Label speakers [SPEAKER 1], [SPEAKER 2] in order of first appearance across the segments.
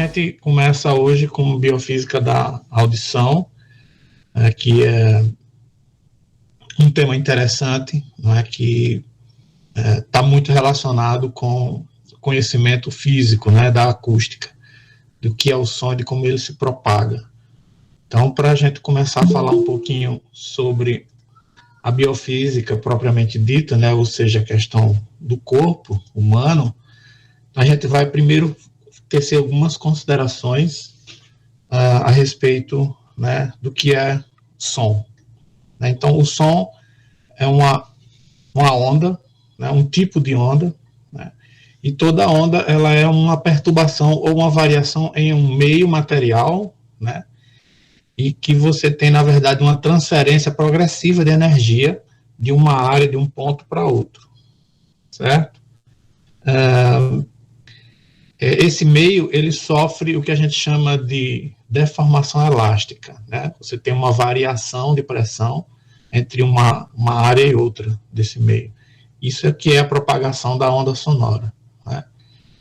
[SPEAKER 1] gente começa hoje com biofísica da audição, que é um tema interessante, não é, que está muito relacionado com conhecimento físico, né, da acústica, do que é o som e de como ele se propaga. Então, para a gente começar a falar um pouquinho sobre a biofísica propriamente dita, né, ou seja, a questão do corpo humano, a gente vai primeiro tecer algumas considerações a respeito, né, do que é som. Então, o som é uma onda, né, um tipo de onda, né, e toda onda ela é uma perturbação ou uma variação em um meio material, né, e que você tem, na verdade, uma transferência progressiva de energia de uma área, de um ponto para outro, certo? Esse meio, ele sofre o que a gente chama de deformação elástica, né? Você tem uma variação de pressão entre uma área e outra desse meio. Isso é que é a propagação da onda sonora, né?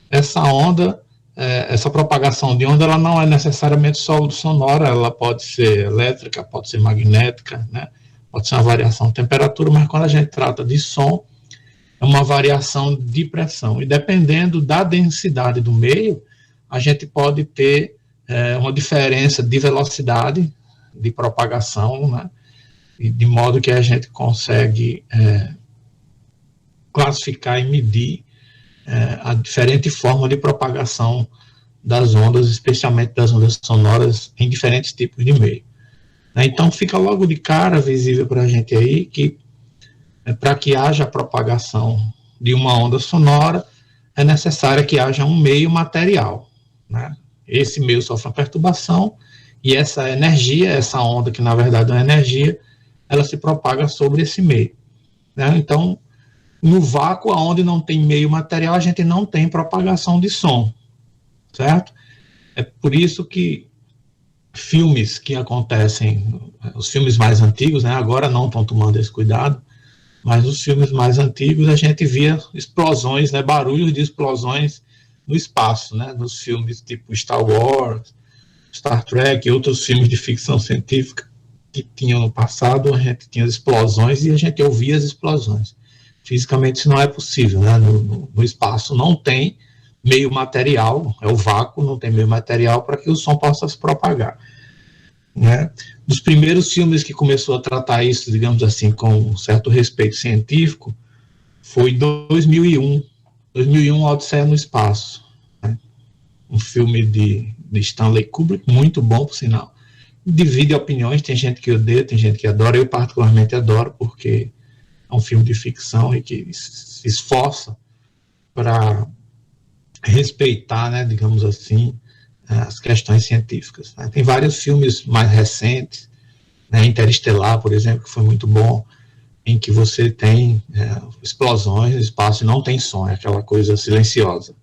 [SPEAKER 1] Essa onda, essa propagação de onda, ela não é necessariamente só sonora, ela pode ser elétrica, pode ser magnética, né? Pode ser uma variação de temperatura, mas quando a gente trata de som, é uma variação de pressão. E dependendo da densidade do meio, a gente pode ter uma diferença de velocidade de propagação, né? E de modo que a gente consegue classificar e medir a diferente forma de propagação das ondas, especialmente das ondas sonoras, em diferentes tipos de meio. Então, fica logo de cara visível para a gente aí que, para que haja propagação de uma onda sonora, é necessário que haja um meio material, né? Esse meio sofre uma perturbação e essa energia, essa onda, que na verdade é uma energia, ela se propaga sobre esse meio, né? Então, no vácuo, onde não tem meio material, a gente não tem propagação de som, certo? É por isso que filmes que acontecem, os filmes mais antigos, né, agora não estão tomando esse cuidado, mas os filmes mais antigos a gente via explosões, né, barulhos de explosões no espaço, né, nos filmes tipo Star Wars, Star Trek e outros filmes de ficção científica que tinham no passado, a gente tinha as explosões e a gente ouvia as explosões. Fisicamente isso não é possível, né, no espaço não tem meio material, é o vácuo, não tem meio material para que o som possa se propagar, né? Dos primeiros filmes que começou a tratar isso, digamos assim, com um certo respeito científico, foi 2001, Odisseia no Espaço, né? Um filme de Stanley Kubrick, muito bom, por sinal. Divide opiniões, tem gente que odeia, tem gente que adora, eu particularmente adoro, porque é um filme de ficção e que se esforça para respeitar, né, digamos assim, as questões científicas, né? Tem vários filmes mais recentes, né, Interestelar, por exemplo, que foi muito bom, em que você tem explosões no espaço e não tem som, é aquela coisa silenciosa,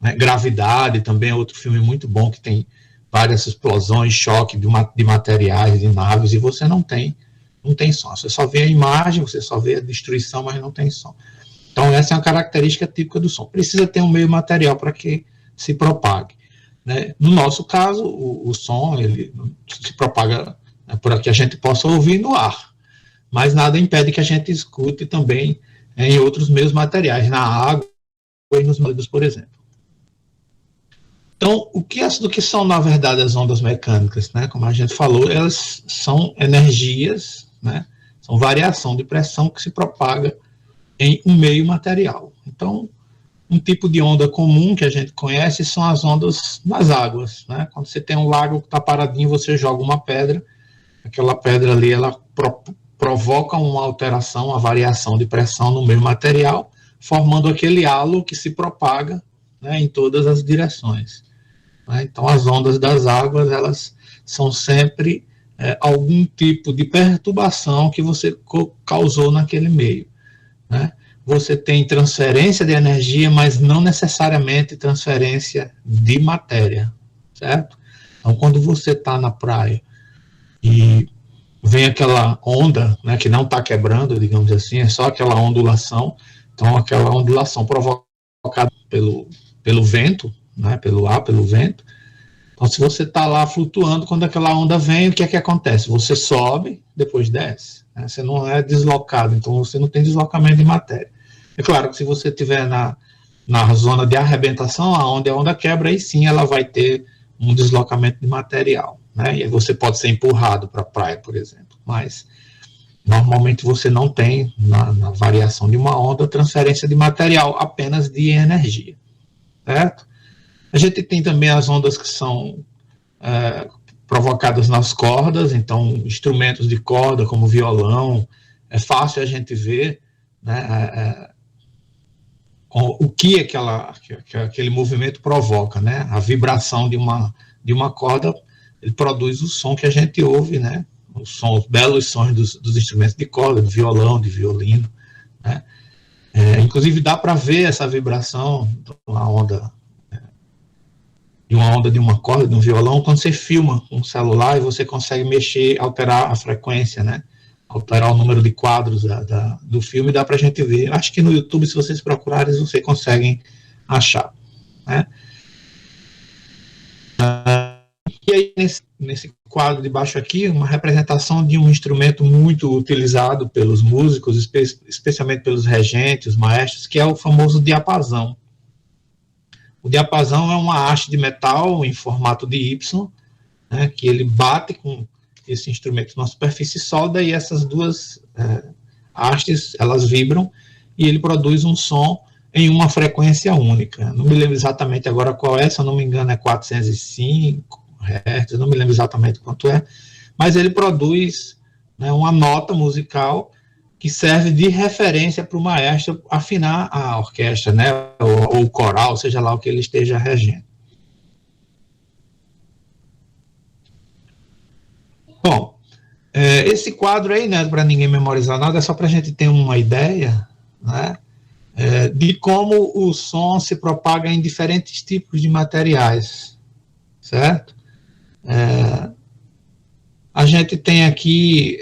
[SPEAKER 1] né? Gravidade também é outro filme muito bom, que tem várias explosões, choque de materiais, de naves, e você não tem som, você só vê a imagem, você só vê a destruição, mas não tem som. Então, essa é uma característica típica do som. Precisa ter um meio material para que se propague, né? No nosso caso, o som ele se propaga, né, por que a gente possa ouvir no ar, mas nada impede que a gente escute também em outros meios materiais, na água e nos sólidos, por exemplo. Então, do que são, na verdade, as ondas mecânicas, né? Como a gente falou, elas são energias, né? São variação de pressão que se propaga em um meio material. Então, um tipo de onda comum que a gente conhece são as ondas nas águas, né? Quando você tem um lago que está paradinho, você joga uma pedra, aquela pedra ali, ela provoca uma alteração, uma variação de pressão no meio material, formando aquele halo que se propaga, né, em todas as direções, né? Então, as ondas das águas, elas são sempre algum tipo de perturbação que você causou naquele meio, né? Você tem transferência de energia, mas não necessariamente transferência de matéria, certo? Então, quando você está na praia e vem aquela onda, né, que não está quebrando, digamos assim, é só aquela ondulação, então aquela ondulação provocada pelo vento, né, pelo ar, pelo vento, Então, se você está lá flutuando, quando aquela onda vem, o que é que acontece? Você sobe, depois desce. Né? Você não é deslocado, então você não tem deslocamento de matéria. É claro que se você estiver na zona de arrebentação, onde a onda quebra, aí sim ela vai ter um deslocamento de material. Né? E aí você pode ser empurrado para a praia, por exemplo. Mas normalmente você não tem, na variação de uma onda, transferência de material, apenas de energia. Certo? A gente tem também as ondas que são provocadas nas cordas, então instrumentos de corda como violão, é fácil a gente ver, né, o que aquele movimento provoca, né? A vibração de uma corda, ele produz o som que a gente ouve, né? Os belos sons dos instrumentos de corda, do violão, de violino, né? Inclusive dá para ver essa vibração de uma onda de uma corda, de um violão, quando você filma com um celular e você consegue mexer, alterar a frequência, né? Alterar o número de quadros do filme, dá para a gente ver. Acho que no YouTube, se vocês procurarem, vocês conseguem achar. Né? E aí, nesse quadro de baixo aqui, uma representação de um instrumento muito utilizado pelos músicos, especialmente pelos regentes, os maestros, que é o famoso diapasão. O diapasão é uma haste de metal em formato de Y, né, que ele bate com esse instrumento numa superfície sólida e essas duas hastes, elas vibram e ele produz um som em uma frequência única. Não me lembro exatamente agora qual é, se eu não me engano é 405 Hz, não me lembro exatamente quanto é, mas ele produz, né, uma nota musical que serve de referência para o maestro afinar a orquestra, né, ou o coral, seja lá o que ele esteja regendo. Bom, esse quadro aí, né, para ninguém memorizar nada, é só para a gente ter uma ideia, né, de como o som se propaga em diferentes tipos de materiais, certo? A gente tem aqui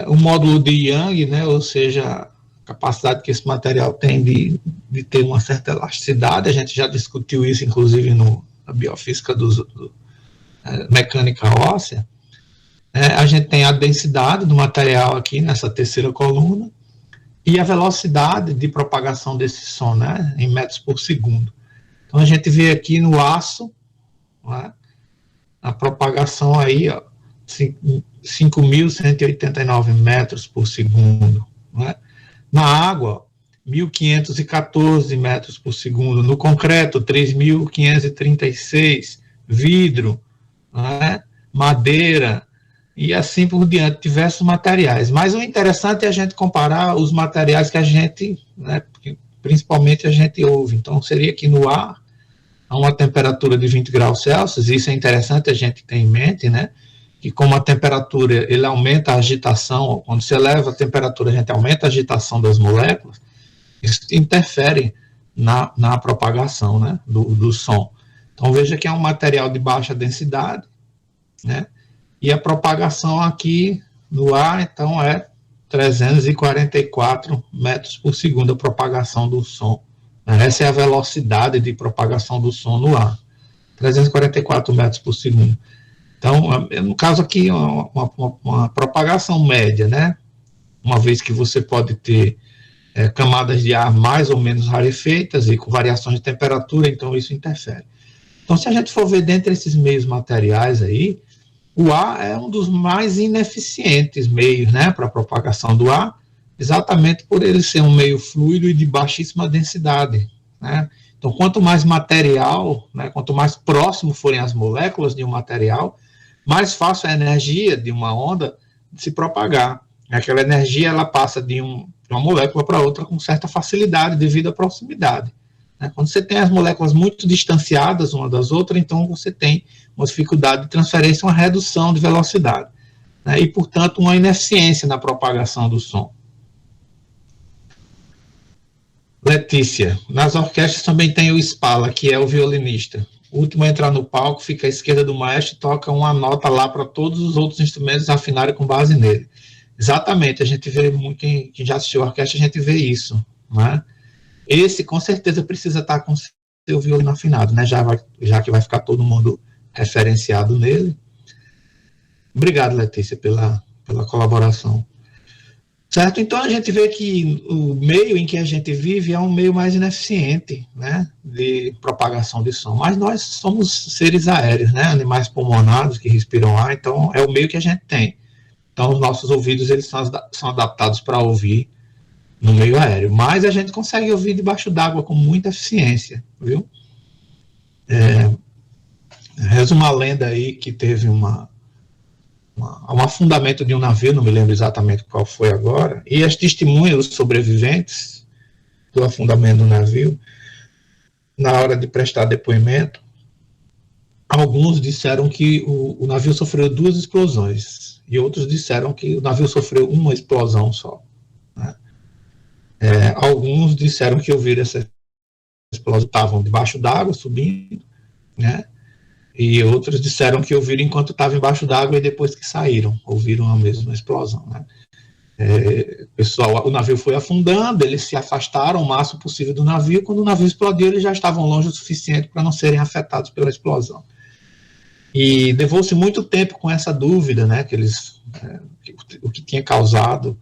[SPEAKER 1] o módulo de Young, né, ou seja, a capacidade que esse material tem de ter uma certa elasticidade. A gente já discutiu isso, inclusive, na biofísica mecânica óssea. A gente tem a densidade do material aqui nessa terceira coluna e a velocidade de propagação desse som, né, em metros por segundo. Então a gente vê aqui no aço, né, a propagação aí, ó, 5.189 metros por segundo. Né? Na água, 1.514 metros por segundo. No concreto, 3.536. Vidro, né? Madeira, e assim por diante, diversos materiais. Mas o interessante é a gente comparar os materiais que a gente, né, principalmente a gente ouve. Então, seria que no ar, a uma temperatura de 20 graus Celsius, isso é interessante a gente ter em mente, né? Que como a temperatura, ele aumenta a agitação, quando se eleva a temperatura, a gente aumenta a agitação das moléculas, isso interfere na propagação, né, do som. Então veja que é um material de baixa densidade, né, e a propagação aqui no ar, então, é 344 metros por segundo a propagação do som. Essa é a velocidade de propagação do som no ar, 344 metros por segundo. Então, no caso aqui, uma propagação média, né? Uma vez que você pode ter camadas de ar mais ou menos rarefeitas e com variações de temperatura, então isso interfere. Então, se a gente for ver dentre esses meios materiais aí, o ar é um dos mais ineficientes meios, né, para a propagação do ar, exatamente por ele ser um meio fluido e de baixíssima densidade, né? Então, quanto mais material, né, quanto mais próximo forem as moléculas de um material, mais fácil a energia de uma onda de se propagar. Aquela energia, ela passa de uma molécula para outra com certa facilidade devido à proximidade. Quando você tem as moléculas muito distanciadas uma das outras, então você tem uma dificuldade de transferência, uma redução de velocidade, né? E, portanto, uma ineficiência na propagação do som. Letícia, nas orquestras também tem o Spala, que é o violinista. O último a entrar no palco fica à esquerda do maestro e toca uma nota lá para todos os outros instrumentos afinarem com base nele. Exatamente, a gente vê, quem já assistiu a orquestra, a gente vê isso, né? Esse, com certeza, precisa estar com seu violino afinado, né? Já que vai ficar todo mundo referenciado nele. Obrigado, Letícia, pela colaboração. Certo? Então a gente vê que o meio em que a gente vive é um meio mais ineficiente, né, de propagação de som. Mas nós somos seres aéreos, né, animais pulmonares que respiram ar, então é o meio que a gente tem. Então os nossos ouvidos eles são adaptados para ouvir no meio aéreo. Mas a gente consegue ouvir debaixo d'água com muita eficiência, Reza uma lenda aí que teve um afundamento de um navio, não me lembro exatamente qual foi agora, e as testemunhas dos sobreviventes do afundamento do navio, na hora de prestar depoimento, alguns disseram que o navio sofreu 2 explosões, e outros disseram que o navio sofreu uma explosão só. Né? Alguns disseram que ouviram essa explosão, estavam debaixo d'água, subindo, né? E outros disseram que ouviram enquanto estavam embaixo d'água e depois que saíram, ouviram a mesma explosão. Né? O navio foi afundando, eles se afastaram o máximo possível do navio, quando o navio explodiu, eles já estavam longe o suficiente para não serem afetados pela explosão. E levou-se muito tempo com essa dúvida, né, o que tinha causado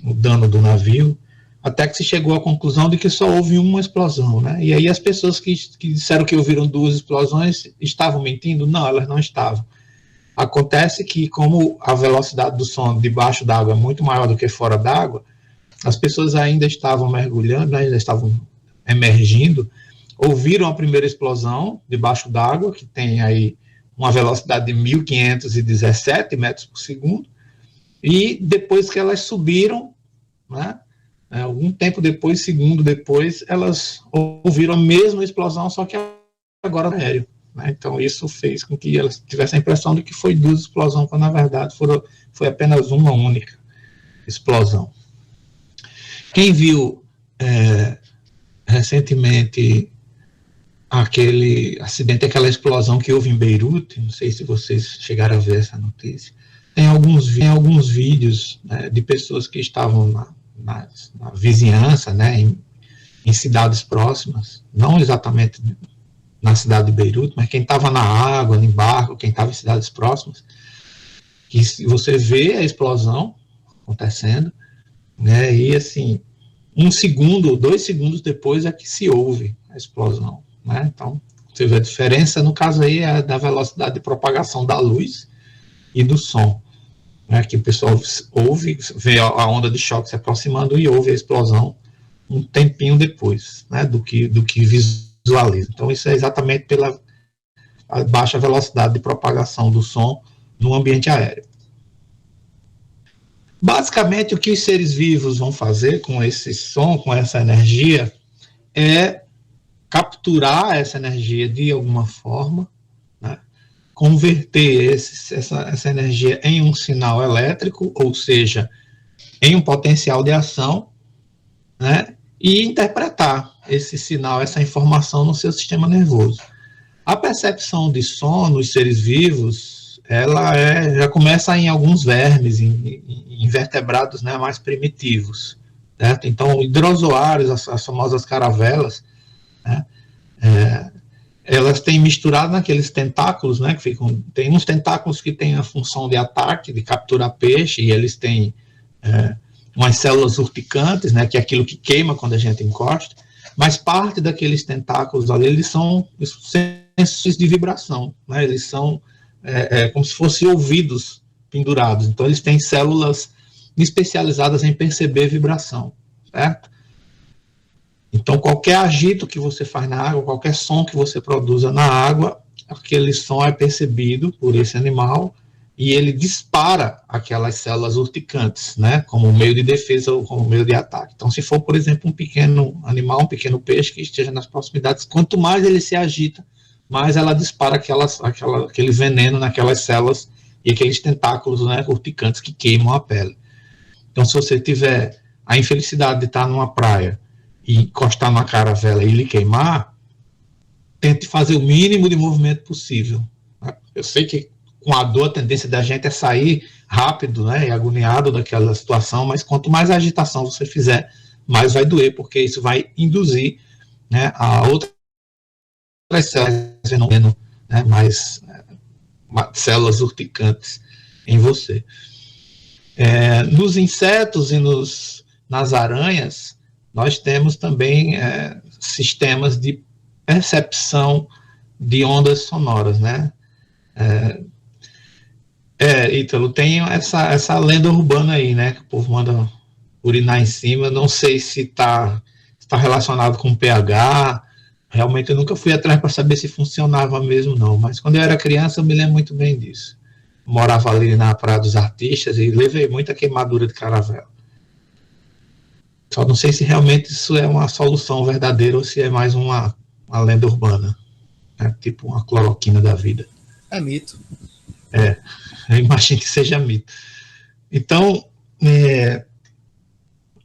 [SPEAKER 1] o dano do navio, até que se chegou à conclusão de que só houve uma explosão, né? E aí as pessoas que disseram que ouviram 2 explosões estavam mentindo? Não, elas não estavam. Acontece que, como a velocidade do som debaixo d'água é muito maior do que fora d'água, as pessoas ainda estavam mergulhando, ainda estavam emergindo, ouviram a primeira explosão debaixo d'água, que tem aí uma velocidade de 1.517 metros por segundo, e depois que elas subiram, né, algum tempo depois, segundo depois, elas ouviram a mesma explosão, só que agora no aéreo. Né? Então isso fez com que elas tivessem a impressão de que foi 2 explosões, quando na verdade foi apenas uma única explosão. Quem viu recentemente aquele acidente, aquela explosão que houve em Beirute, não sei se vocês chegaram a ver essa notícia, tem alguns vídeos, né, de pessoas que estavam na vizinhança, né, em cidades próximas, não exatamente na cidade de Beirute, mas quem estava na água, em barco, quem estava em cidades próximas, que você vê a explosão acontecendo, né, e assim, 1 segundo, 2 segundos depois é que se ouve a explosão, né? Então, você vê a diferença, no caso aí, é da velocidade de propagação da luz e do som, né, que o pessoal ouve, vê a onda de choque se aproximando e ouve a explosão um tempinho depois, né, do que visualiza. Então isso é exatamente pela baixa velocidade de propagação do som no ambiente aéreo. Basicamente, o que os seres vivos vão fazer com esse som, com essa energia, é capturar essa energia de alguma forma, né, converter essa energia em um sinal elétrico, ou seja, em um potencial de ação, né, e interpretar esse sinal, essa informação no seu sistema nervoso. A percepção de som nos seres vivos, ela já começa em alguns vermes, em vertebrados, né, mais primitivos, certo? Então, hidrozoários, as famosas caravelas, né, elas têm misturado naqueles tentáculos, né, que tem uns tentáculos que têm a função de ataque, de capturar peixe, e eles têm umas células urticantes, né, que é aquilo que queima quando a gente encosta, mas parte daqueles tentáculos ali, eles são sensores de vibração, né, eles são como se fossem ouvidos pendurados, então eles têm células especializadas em perceber vibração, certo? Então, qualquer agito que você faz na água, qualquer som que você produza na água, aquele som é percebido por esse animal e ele dispara aquelas células urticantes, né, como meio de defesa ou como meio de ataque. Então, se for, por exemplo, um pequeno animal, um pequeno peixe que esteja nas proximidades, quanto mais ele se agita, mais ela dispara aquele veneno naquelas células e aqueles tentáculos, né, urticantes que queimam a pele. Então, se você tiver a infelicidade de estar numa praia e encostar na caravela e lhe queimar, tente fazer o mínimo de movimento possível. Né? Eu sei que com a dor a tendência da gente é sair rápido, né, e agoniado daquela situação, mas quanto mais agitação você fizer, mais vai doer, porque isso vai induzir, né, a outras células, né, mais células urticantes em você. Nos insetos e nas aranhas, nós temos também sistemas de percepção de ondas sonoras, né? Ítalo, tem essa lenda urbana aí, né? Que o povo manda urinar em cima. Não sei se está relacionado com pH. Realmente eu nunca fui atrás para saber se funcionava mesmo, não. Mas quando eu era criança, eu me lembro muito bem disso. Morava ali na Praia dos Artistas e levei muita queimadura de caravela. Só não sei se realmente isso é uma solução verdadeira ou se é mais uma lenda urbana. Né? Tipo uma cloroquina da vida.
[SPEAKER 2] É mito.
[SPEAKER 1] Eu imagino que seja mito. Então,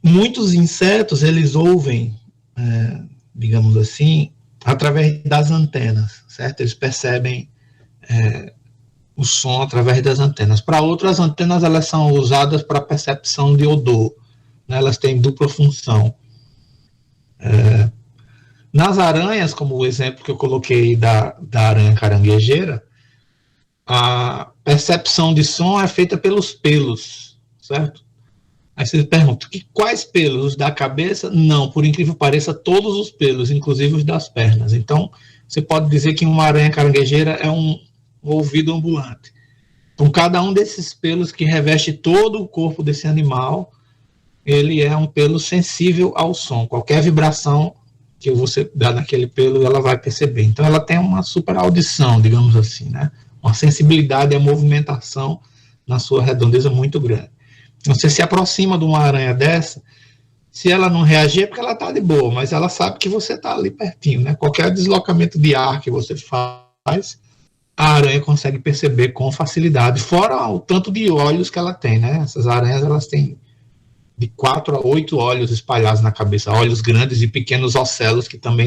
[SPEAKER 1] muitos insetos, eles ouvem, digamos assim, através das antenas, certo? Eles percebem o som através das antenas. Para outras, as antenas elas são usadas para percepção de odor, né? Elas têm dupla função. Nas aranhas, como o exemplo que eu coloquei da aranha caranguejeira, a percepção de som é feita pelos pelos, certo? Aí você pergunta, quais pelos? Os da cabeça? Não, por incrível que pareça, todos os pelos, inclusive os das pernas. Então, você pode dizer que uma aranha caranguejeira é um ouvido ambulante. Então, cada um desses pelos que reveste todo o corpo desse animal, ele é um pelo sensível ao som. Qualquer vibração que você dá naquele pelo, ela vai perceber. Então, ela tem uma super audição, digamos assim, né? Uma sensibilidade à movimentação na sua redondeza muito grande. Você se aproxima de uma aranha dessa, se ela não reagir é porque ela está de boa, mas ela sabe que você está ali pertinho, né? Qualquer deslocamento de ar que você faz, a aranha consegue perceber com facilidade, fora o tanto de olhos que ela tem, né? Essas aranhas, elas têm de 4 a 8 olhos espalhados na cabeça, olhos grandes e pequenos ocelos que também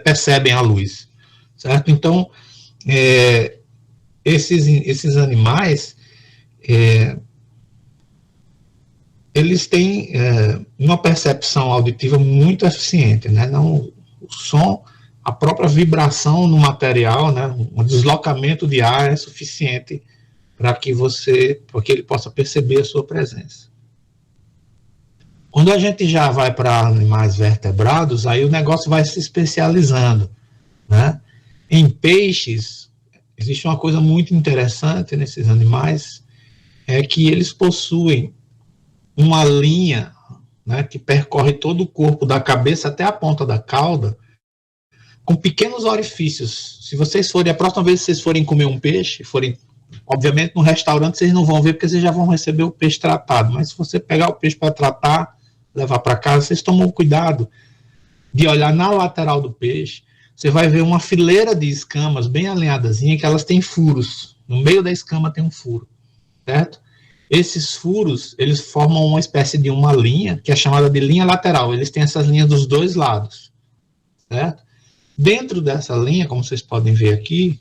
[SPEAKER 1] percebem a luz, certo? Então, esses animais, eles têm uma percepção auditiva muito eficiente, né? Não, o som, a própria vibração no material, né? Um deslocamento de ar é suficiente para que ele possa perceber a sua presença. Quando a gente já vai para animais vertebrados, aí o negócio vai se especializando, né? Em peixes, existe uma coisa muito interessante nesses animais, é que eles possuem uma linha, né, que percorre todo o corpo, da cabeça até a ponta da cauda, com pequenos orifícios. Se vocês forem, a próxima vez que vocês forem comer um peixe, obviamente no restaurante vocês não vão ver porque vocês já vão receber o peixe tratado, mas se você pegar o peixe para tratar, levar para casa, vocês tomam cuidado de olhar na lateral do peixe, você vai ver uma fileira de escamas bem alinhadazinha, que elas têm furos. No meio da escama tem um furo, certo? Esses furos, eles formam uma espécie de uma linha, que é chamada de linha lateral. Eles têm essas linhas dos dois lados, certo? Dentro dessa linha, como vocês podem ver aqui,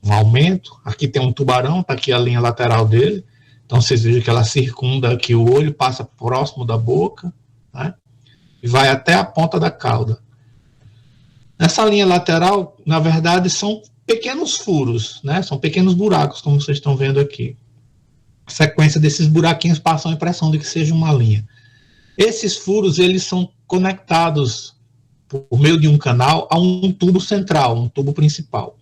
[SPEAKER 1] um aumento, aqui tem um tubarão, está aqui a linha lateral dele, então vocês vejam que ela circunda aqui o olho, passa próximo da boca, né? E vai até a ponta da cauda. Nessa linha lateral, na verdade, são pequenos furos, né? São pequenos buracos, como vocês estão vendo aqui. A sequência desses buraquinhos passa a impressão de que seja uma linha. Esses furos, eles são conectados por meio de um canal a um tubo central, um tubo principal.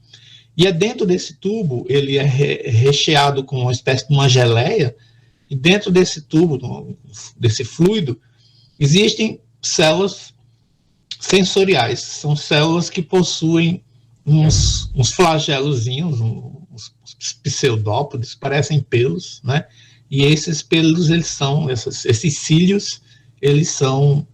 [SPEAKER 1] E é dentro desse tubo, ele é recheado com uma espécie de uma geleia, e dentro desse tubo, desse fluido, existem células sensoriais. São células que possuem uns flagelozinhos, uns pseudópodes, parecem pelos, né? E esses pelos, esses cílios, eles são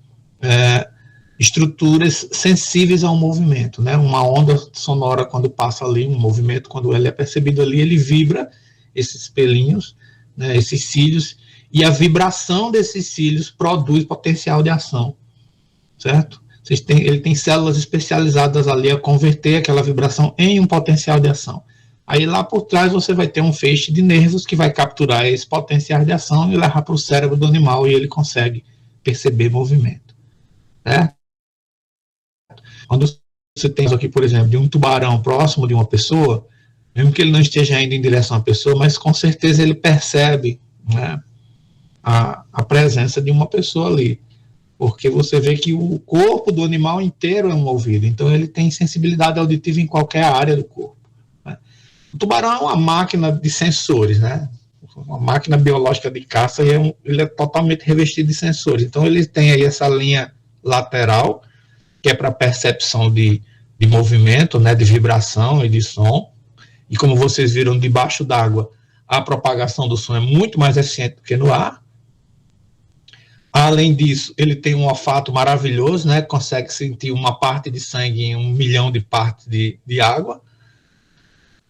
[SPEAKER 1] estruturas sensíveis ao movimento, né? Uma onda sonora, quando passa ali, um movimento, quando ele é percebido ali, ele vibra esses pelinhos, né? Esses cílios, e a vibração desses cílios produz potencial de ação, certo? Ele tem células especializadas ali a converter aquela vibração em um potencial de ação. Aí lá por trás você vai ter um feixe de nervos que vai capturar esse potencial de ação e levar para o cérebro do animal, e ele consegue perceber movimento, certo? Quando você tem aqui, por exemplo, de um tubarão próximo de uma pessoa, mesmo que ele não esteja indo em direção à pessoa, mas com certeza ele percebe, né, a presença de uma pessoa ali, porque você vê que o corpo do animal inteiro é um ouvido, então ele tem sensibilidade auditiva em qualquer área do corpo, né? O tubarão é uma máquina de sensores, né? Uma máquina biológica de caça, e ele é totalmente revestido de sensores. Então ele tem aí essa linha lateral, que é para percepção de movimento, né, de vibração e de som. E como vocês viram, debaixo d'água, a propagação do som é muito mais eficiente do que no ar. Além disso, ele tem um olfato maravilhoso, né? Consegue sentir uma parte de sangue em 1 milhão de partes de água.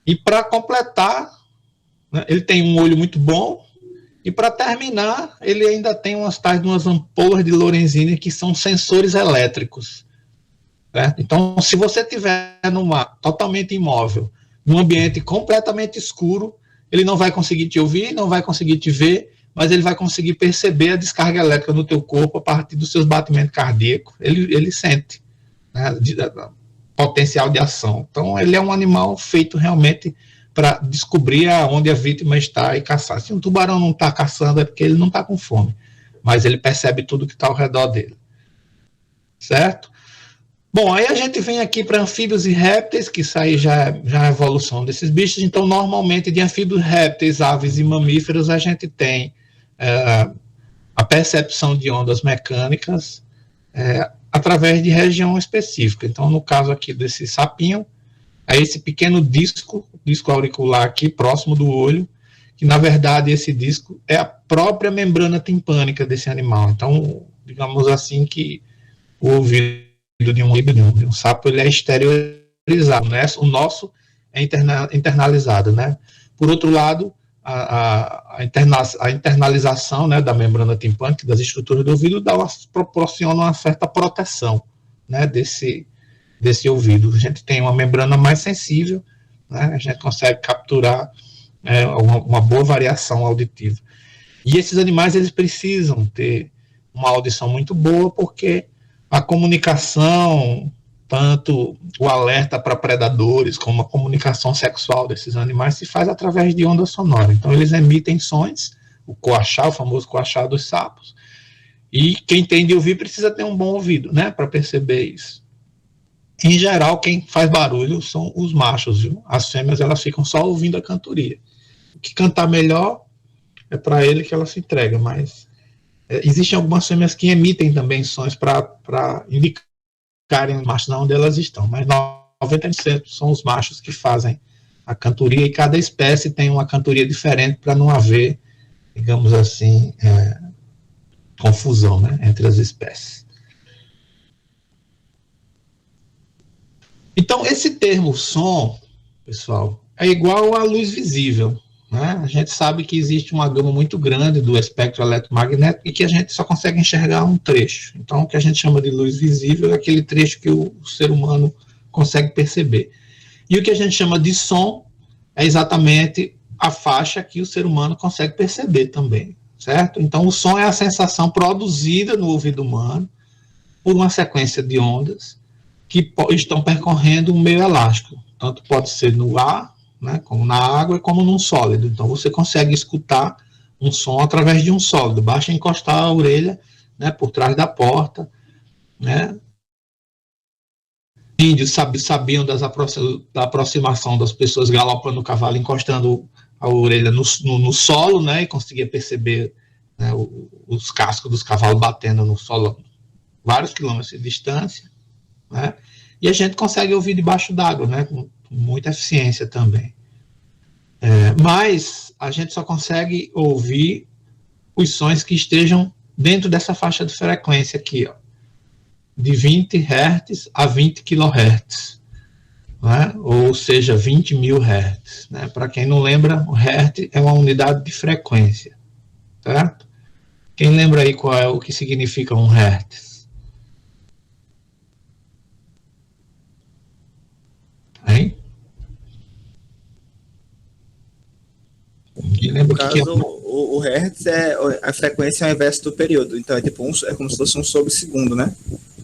[SPEAKER 1] E para completar, né, ele tem um olho muito bom. E para terminar, ele ainda tem umas ampolas de Lorenzini que são sensores elétricos. Certo? Então, se você estiver no mar totalmente imóvel, num ambiente completamente escuro, ele não vai conseguir te ouvir, não vai conseguir te ver, mas ele vai conseguir perceber a descarga elétrica no teu corpo a partir dos seus batimentos cardíacos. Ele sente, né, potencial de ação. Então, ele é um animal feito realmente para descobrir onde a vítima está e caçar. Se um tubarão não está caçando, é porque ele não está com fome, mas ele percebe tudo que está ao redor dele. Certo? Bom, aí a gente vem aqui para anfíbios e répteis, que isso aí já é a evolução desses bichos. Então, normalmente, de anfíbios, répteis, aves e mamíferos, a gente tem a percepção de ondas mecânicas através de região específica. Então, no caso aqui desse sapinho, é esse pequeno disco auricular aqui, próximo do olho, que, na verdade, esse disco é a própria membrana timpânica desse animal. Então, digamos assim, que o ouvido de um sapo, ele é exteriorizado, né? O nosso é internalizado, né? Por outro lado, a internalização, né, da membrana timpânica, das estruturas do ouvido, proporciona uma certa proteção, né, desse ouvido. A gente tem uma membrana mais sensível, né? A gente consegue capturar uma boa variação auditiva. E esses animais, eles precisam ter uma audição muito boa, porque a comunicação, tanto o alerta para predadores, como a comunicação sexual desses animais, se faz através de onda sonora. Então, eles emitem sons, o coachá, o famoso coachá dos sapos, e quem tem de ouvir precisa ter um bom ouvido, né, para perceber isso. Em geral, quem faz barulho são os machos, viu? As fêmeas, elas ficam só ouvindo a cantoria. O que cantar melhor é para ele que ela se entrega, mas existem algumas fêmeas que emitem também sons para indicarem os machos onde elas estão, mas 90% são os machos que fazem a cantoria, e cada espécie tem uma cantoria diferente para não haver, digamos assim, confusão, né, entre as espécies. Então, esse termo som, pessoal, é igual à luz visível. Né? A gente sabe que existe uma gama muito grande do espectro eletromagnético e que a gente só consegue enxergar um trecho. Então, o que a gente chama de luz visível é aquele trecho que o ser humano consegue perceber. E o que a gente chama de som é exatamente a faixa que o ser humano consegue perceber também, certo? Então, o som é a sensação produzida no ouvido humano por uma sequência de ondas que estão percorrendo um meio elástico. Tanto pode ser no ar, né, como na água, e como num sólido. Então, você consegue escutar um som através de um sólido. Basta encostar a orelha, né, por trás da porta. Né? Índios sabiam da aproximação das pessoas galopando o cavalo, encostando a orelha no solo, né, e conseguia perceber, né, os cascos dos cavalos batendo no solo vários quilômetros de distância. Né? E a gente consegue ouvir debaixo d'água, né, com muita eficiência também. Mas a gente só consegue ouvir os sons que estejam dentro dessa faixa de frequência aqui, ó, de 20 Hz a 20 kHz, né? Ou seja, 20 mil Hz. Né? Para quem não lembra, o Hertz é uma unidade de frequência. Certo? Quem lembra aí qual é o que significa um Hertz? Hein?
[SPEAKER 2] No caso, o Hertz é a frequência ao invés do período. Então, é tipo é como se fosse um sobre segundo, né?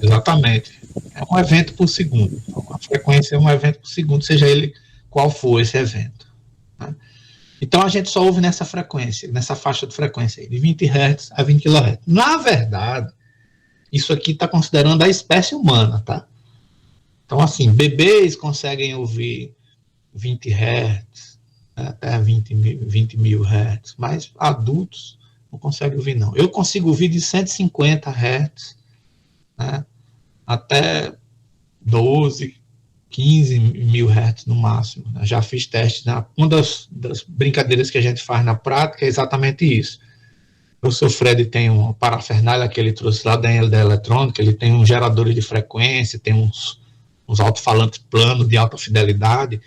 [SPEAKER 1] Exatamente. É um evento por segundo. Uma frequência é um evento por segundo, seja ele qual for esse evento. Né? Então, a gente só ouve nessa frequência, nessa faixa de frequência, aí, de 20 Hz a 20 kHz. Na verdade, isso aqui está considerando a espécie humana, tá? Então, assim, bebês conseguem ouvir 20 Hz, né, até 20 mil Hz, mas adultos não conseguem ouvir, não. Eu consigo ouvir de 150 Hz, né, até 12, 15 mil Hz no máximo. Né? Já fiz testes. Né? Uma das brincadeiras que a gente faz na prática é exatamente isso. O seu Fred tem uma parafernália que ele trouxe lá da eletrônica, ele tem um gerador de frequência, tem uns alto-falantes planos de alta fidelidade,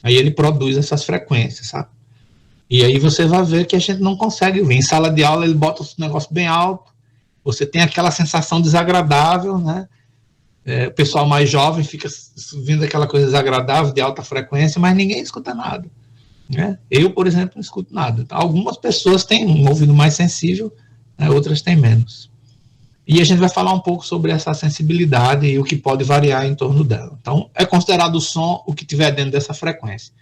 [SPEAKER 1] aí ele produz essas frequências, sabe? E aí você vai ver que a gente não consegue ouvir. Em sala de aula ele bota o negócio bem alto, você tem aquela sensação desagradável, né? O pessoal mais jovem fica ouvindo aquela coisa desagradável de alta frequência, mas ninguém escuta nada. Né? Eu, por exemplo, não escuto nada. Algumas pessoas têm um ouvido mais sensível, né? Outras têm menos. E a gente vai falar um pouco sobre essa sensibilidade e o que pode variar em torno dela. Então, é considerado o som o que tiver dentro dessa frequência.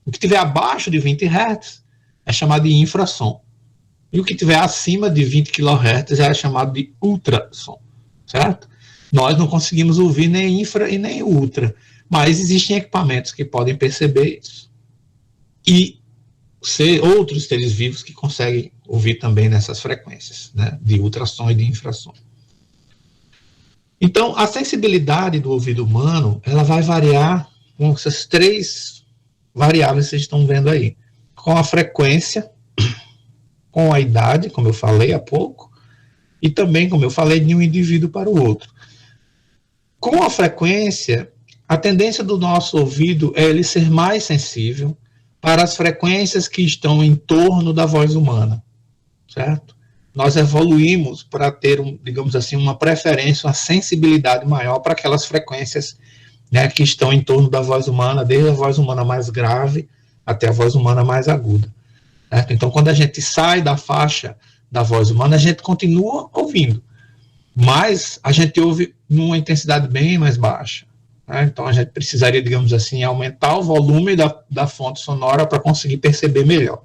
[SPEAKER 1] O que tiver abaixo de 20 Hz é chamado de infrassom. E o que tiver acima de 20 kHz é chamado de ultrassom, certo? Nós não conseguimos ouvir nem infra e nem ultra, mas existem equipamentos que podem perceber isso. E outros seres vivos que conseguem ouvir também nessas frequências, né, de ultrassom e de infrassom. Então, a sensibilidade do ouvido humano, ela vai variar com essas três variáveis que vocês estão vendo aí. Com a frequência, com a idade, como eu falei há pouco, e também, como eu falei, de um indivíduo para o outro. Com a frequência, a tendência do nosso ouvido é ele ser mais sensível para as frequências que estão em torno da voz humana, certo? Nós evoluímos para ter, digamos assim, uma preferência, uma sensibilidade maior para aquelas frequências, né, que estão em torno da voz humana, desde a voz humana mais grave até a voz humana mais aguda. Certo? Então, quando a gente sai da faixa da voz humana, a gente continua ouvindo, mas a gente ouve numa intensidade bem mais baixa. Né? Então, a gente precisaria, digamos assim, aumentar o volume da fonte sonora para conseguir perceber melhor.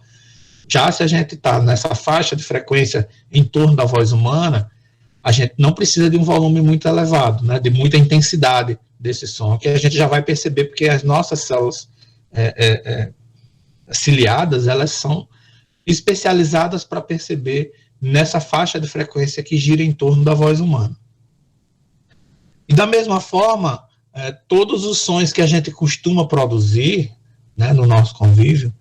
[SPEAKER 1] Já se a gente está nessa faixa de frequência em torno da voz humana, a gente não precisa de um volume muito elevado, né, de muita intensidade desse som, que a gente já vai perceber, porque as nossas células ciliadas, elas são especializadas para perceber nessa faixa de frequência que gira em torno da voz humana. E da mesma forma, todos os sons que a gente costuma produzir, né, no nosso convívio,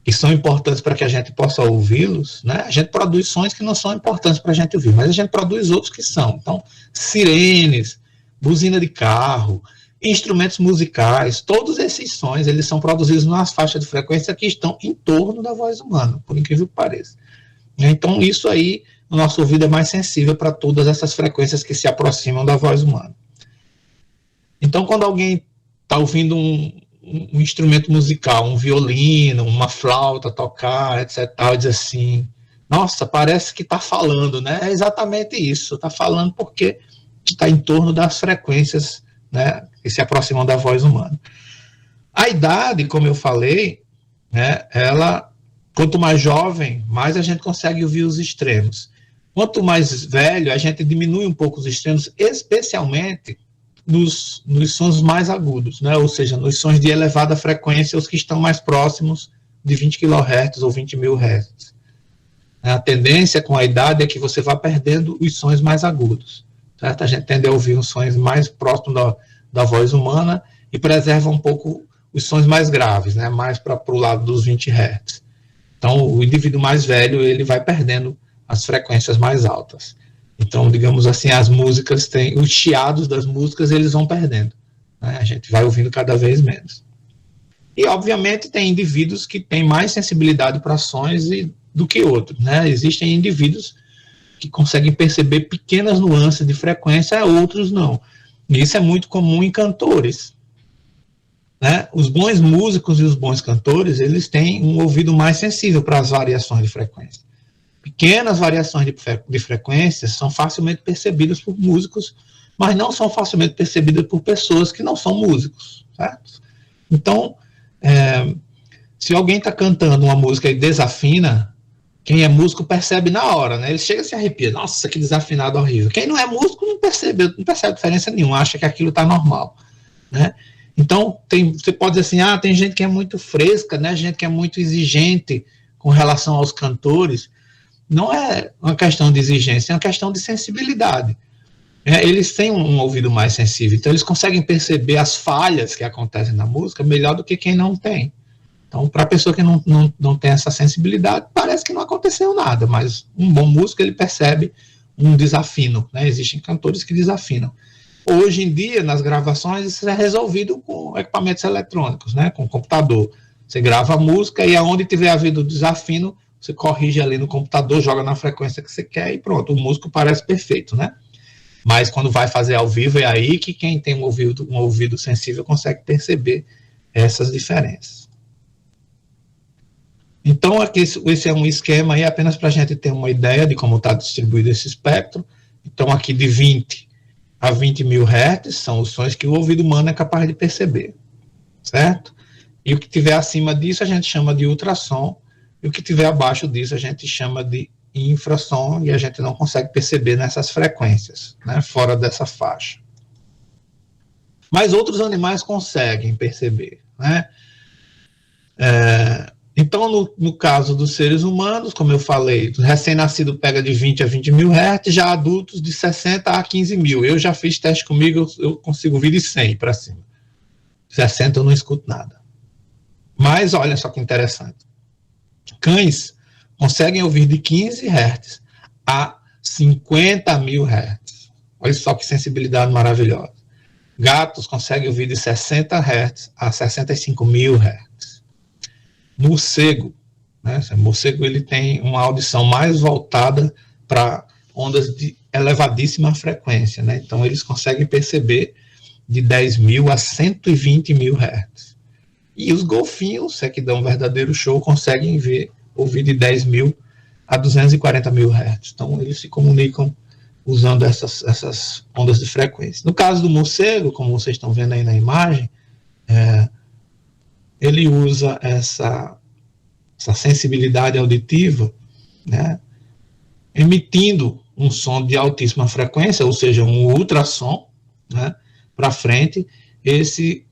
[SPEAKER 1] que são importantes para que a gente possa ouvi-los, né? A gente produz sons que não são importantes para a gente ouvir, mas a gente produz outros que são. Então, sirenes, buzina de carro, instrumentos musicais, todos esses sons, eles são produzidos nas faixas de frequência que estão em torno da voz humana, por incrível que pareça. Então, isso aí, o nosso ouvido é mais sensível para todas essas frequências que se aproximam da voz humana. Então, quando alguém está ouvindo um instrumento musical, um violino, uma flauta, tocar, etc., e diz assim, nossa, parece que está falando, né? É exatamente isso, está falando porque está em torno das frequências, né, que se aproximam da voz humana. A idade, como eu falei, né, ela, quanto mais jovem, mais a gente consegue ouvir os extremos. Quanto mais velho, a gente diminui um pouco os extremos, especialmente nos sons mais agudos, né? Ou seja, nos sons de elevada frequência, os que estão mais próximos de 20 kHz ou 20 mil Hz. A tendência com a idade é que você vá perdendo os sons mais agudos. Certo? A gente tende a ouvir os sons mais próximos da voz humana e preserva um pouco os sons mais graves, né? Mais para o lado dos 20 Hz. Então, o indivíduo mais velho, ele vai perdendo as frequências mais altas. Então, digamos assim, as músicas têm, os chiados das músicas, eles vão perdendo. Né? A gente vai ouvindo cada vez menos. E, obviamente, tem indivíduos que têm mais sensibilidade para sons do que outros. Né? Existem indivíduos que conseguem perceber pequenas nuances de frequência, outros não. E isso é muito comum em cantores. Né? Os bons músicos e os bons cantores, eles têm um ouvido mais sensível para as variações de frequência. Pequenas variações de frequências são facilmente percebidas por músicos mas não são facilmente percebidas por pessoas que não são músicos, certo? Então, se alguém está cantando uma música e desafina, quem é músico percebe na hora, né? Ele chega a se arrepia, nossa, que desafinado horrível. Quem não é músico não percebe diferença nenhuma, acha que aquilo está normal, né? Então, você pode dizer assim, tem gente que é muito fresca, né? Gente que é muito exigente com relação aos cantores. Não é uma questão de exigência, é uma questão de sensibilidade. Eles têm um ouvido mais sensível, então eles conseguem perceber as falhas que acontecem na música melhor do que quem não tem. Então, para a pessoa que não tem essa sensibilidade, parece que não aconteceu nada, mas um bom músico, ele percebe um desafino, né? Existem cantores que desafinam. Hoje em dia, nas gravações, isso é resolvido com equipamentos eletrônicos, né? Com computador. Você grava a música e aonde tiver havido desafino, você corrige ali no computador, joga na frequência que você quer e pronto, o músico parece perfeito, né? Mas quando vai fazer ao vivo, é aí que quem tem um ouvido sensível consegue perceber essas diferenças. Então, aqui, esse é um esquema aí apenas para a gente ter uma ideia de como está distribuído esse espectro. Então, aqui de 20 a 20 mil hertz são os sons que o ouvido humano é capaz de perceber, certo? E o que tiver acima disso a gente chama de ultrassom, e o que tiver abaixo disso a gente chama de infrassom, e a gente não consegue perceber nessas frequências, né, fora dessa faixa. Mas outros animais conseguem perceber, né? Então, no caso dos seres humanos, como eu falei, recém-nascido pega de 20 a 20 mil hertz, já adultos de 60 a 15 mil. Eu já fiz teste comigo, eu consigo ouvir de 100 para cima. 60 eu não escuto nada. Mas olha só que interessante. Cães conseguem ouvir de 15 hertz a 50 mil hertz. Olha só que sensibilidade maravilhosa. Gatos conseguem ouvir de 60 hertz a 65 mil hertz. Morcego, né? O morcego ele tem uma audição mais voltada para ondas de elevadíssima frequência, né? Então eles conseguem perceber de 10 mil a 120 mil hertz. E os golfinhos, que dão um verdadeiro show, conseguem ouvir de 10 mil a 240 mil hertz. Então eles se comunicam usando essas ondas de frequência. No caso do morcego, como vocês estão vendo aí na imagem, ele usa essa sensibilidade auditiva, né, emitindo um som de altíssima frequência, ou seja, um ultrassom, né, para frente. Esse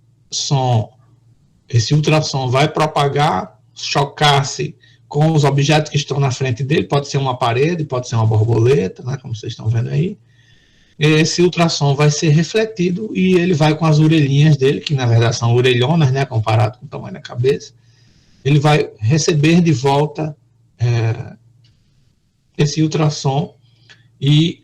[SPEAKER 1] ultrassom vai propagar, chocar-se com os objetos que estão na frente dele, pode ser uma parede, pode ser uma borboleta, né, como vocês estão vendo aí. Esse ultrassom vai ser refletido e ele vai com as orelhinhas dele, que na verdade são orelhonas, né, comparado com o tamanho da cabeça. Ele vai receber de volta esse ultrassom e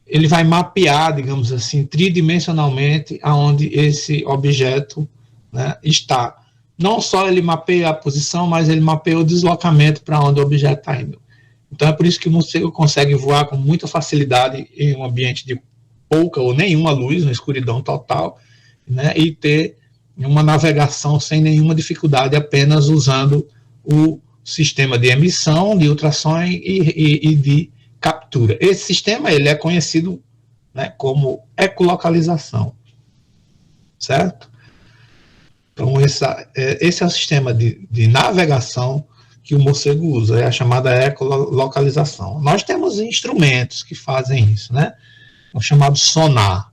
[SPEAKER 1] ele vai mapear, digamos assim, tridimensionalmente aonde esse objeto, né, está. Não só ele mapeia a posição, mas ele mapeia o deslocamento para onde o objeto está indo. Então é por isso que o morcego consegue voar com muita facilidade em um ambiente de pouca ou nenhuma luz, uma escuridão total, né, e ter uma navegação sem nenhuma dificuldade, apenas usando o sistema de emissão, de ultrassom e de captura. Esse sistema ele é conhecido, né, como ecolocalização, certo? Então esse é o sistema de navegação que o morcego usa, é a chamada ecolocalização. Nós temos instrumentos que fazem isso, né? O chamado sonar.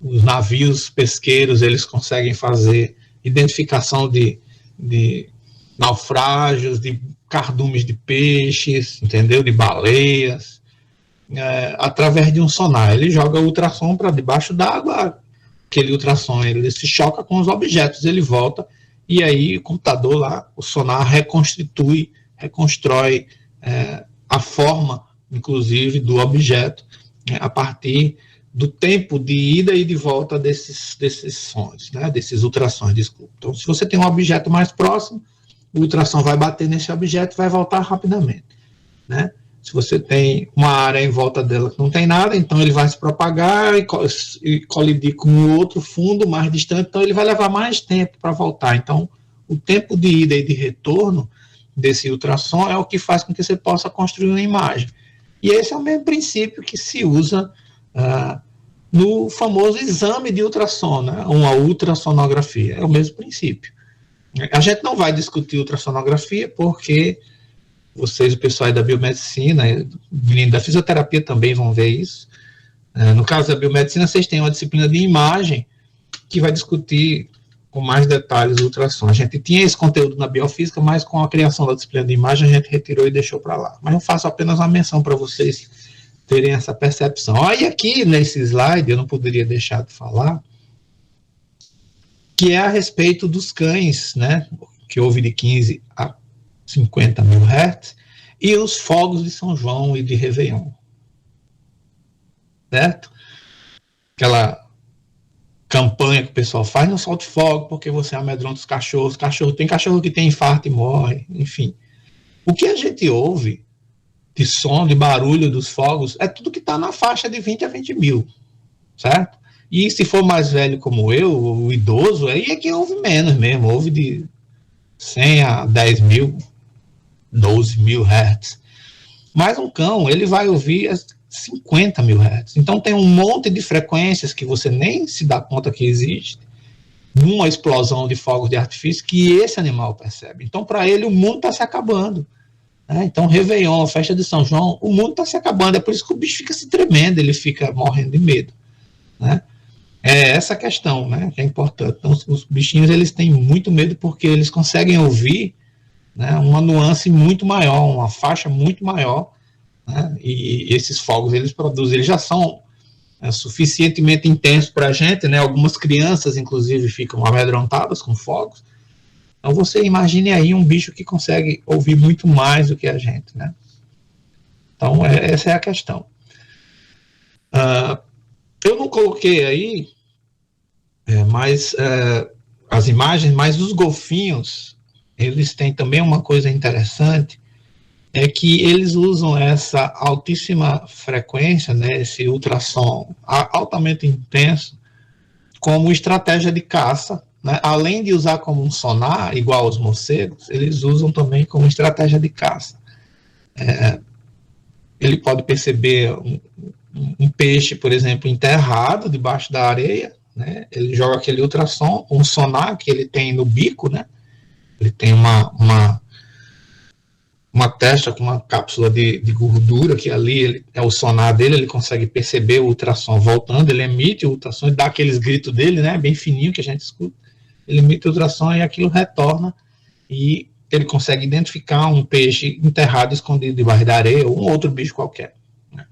[SPEAKER 1] Os navios pesqueiros, eles conseguem fazer identificação de naufrágios, de cardumes de peixes, entendeu? De baleias, através de um sonar. Ele joga ultrassom para debaixo d'água, aquele ultrassom ele se choca com os objetos, ele volta, e aí o computador lá, o sonar reconstrói a forma, inclusive, do objeto, a partir do tempo de ida e de volta desses sons, né, desses ultrassons, desculpa. Então, se você tem um objeto mais próximo, o ultrassom vai bater nesse objeto e vai voltar rapidamente, né? Se você tem uma área em volta dela que não tem nada, então ele vai se propagar e colidir com o outro fundo mais distante, então ele vai levar mais tempo para voltar. Então, o tempo de ida e de retorno desse ultrassom é o que faz com que você possa construir uma imagem. E esse é o mesmo princípio que se usa no famoso exame de ultrassom, né? Uma ultrassonografia. É o mesmo princípio. A gente não vai discutir ultrassonografia porque vocês, o pessoal aí da biomedicina, da fisioterapia também vão ver isso. No caso da biomedicina, vocês têm uma disciplina de imagem que vai discutir com mais detalhes o ultrassom. A gente tinha esse conteúdo na biofísica, mas com a criação da disciplina de imagem a gente retirou e deixou para lá. Mas eu faço apenas uma menção para vocês terem essa percepção. Aí aqui nesse slide, eu não poderia deixar de falar, que é a respeito dos cães, né, que houve de 15 a 50 mil Hz, e os fogos de São João e de Réveillon. Certo? Aquela campanha que o pessoal faz, não solte fogo porque você amedronta os cachorros. Tem cachorro que tem infarto e morre, enfim. O que a gente ouve de som, de barulho dos fogos, é tudo que está na faixa de 20 a 20 mil, certo? E se for mais velho como eu, o idoso, aí é que ouve menos mesmo, ouve de 100 a 10 mil, 12 mil hertz. Mas um cão, ele vai ouvir 50 mil hertz. Então tem um monte de frequências que você nem se dá conta que existe, numa explosão de fogos de artifício, que esse animal percebe. Então para ele o mundo está se acabando. Então Réveillon, festa de São João, o mundo está se acabando. É por isso que o bicho fica se tremendo, ele fica morrendo de medo. Né? É essa questão, né, que é importante. Então os bichinhos, eles têm muito medo porque eles conseguem ouvir, né, uma nuance muito maior, uma faixa muito maior, né, e esses fogos eles produzem, eles já são suficientemente intensos para a gente, né, algumas crianças inclusive ficam amedrontadas com fogos. Então você imagine aí um bicho que consegue ouvir muito mais do que a gente, né? Então essa é a questão. Eu não coloquei aí as imagens, mas os golfinhos, eles têm também uma coisa interessante, é que eles usam essa altíssima frequência, né, esse ultrassom altamente intenso, como estratégia de caça, né? Além de usar como um sonar, igual aos morcegos, eles usam também como estratégia de caça. Ele pode perceber um peixe, por exemplo, enterrado debaixo da areia, né? Ele joga aquele ultrassom, um sonar que ele tem no bico, né? Ele tem uma testa com uma cápsula de gordura, que ali é o sonar dele, ele consegue perceber o ultrassom voltando, ele emite o ultrassom e dá aqueles gritos dele, né? Bem fininho que a gente escuta. Ele emite o ultrassom e aquilo retorna e ele consegue identificar um peixe enterrado, escondido debaixo da areia ou um outro bicho qualquer. Né?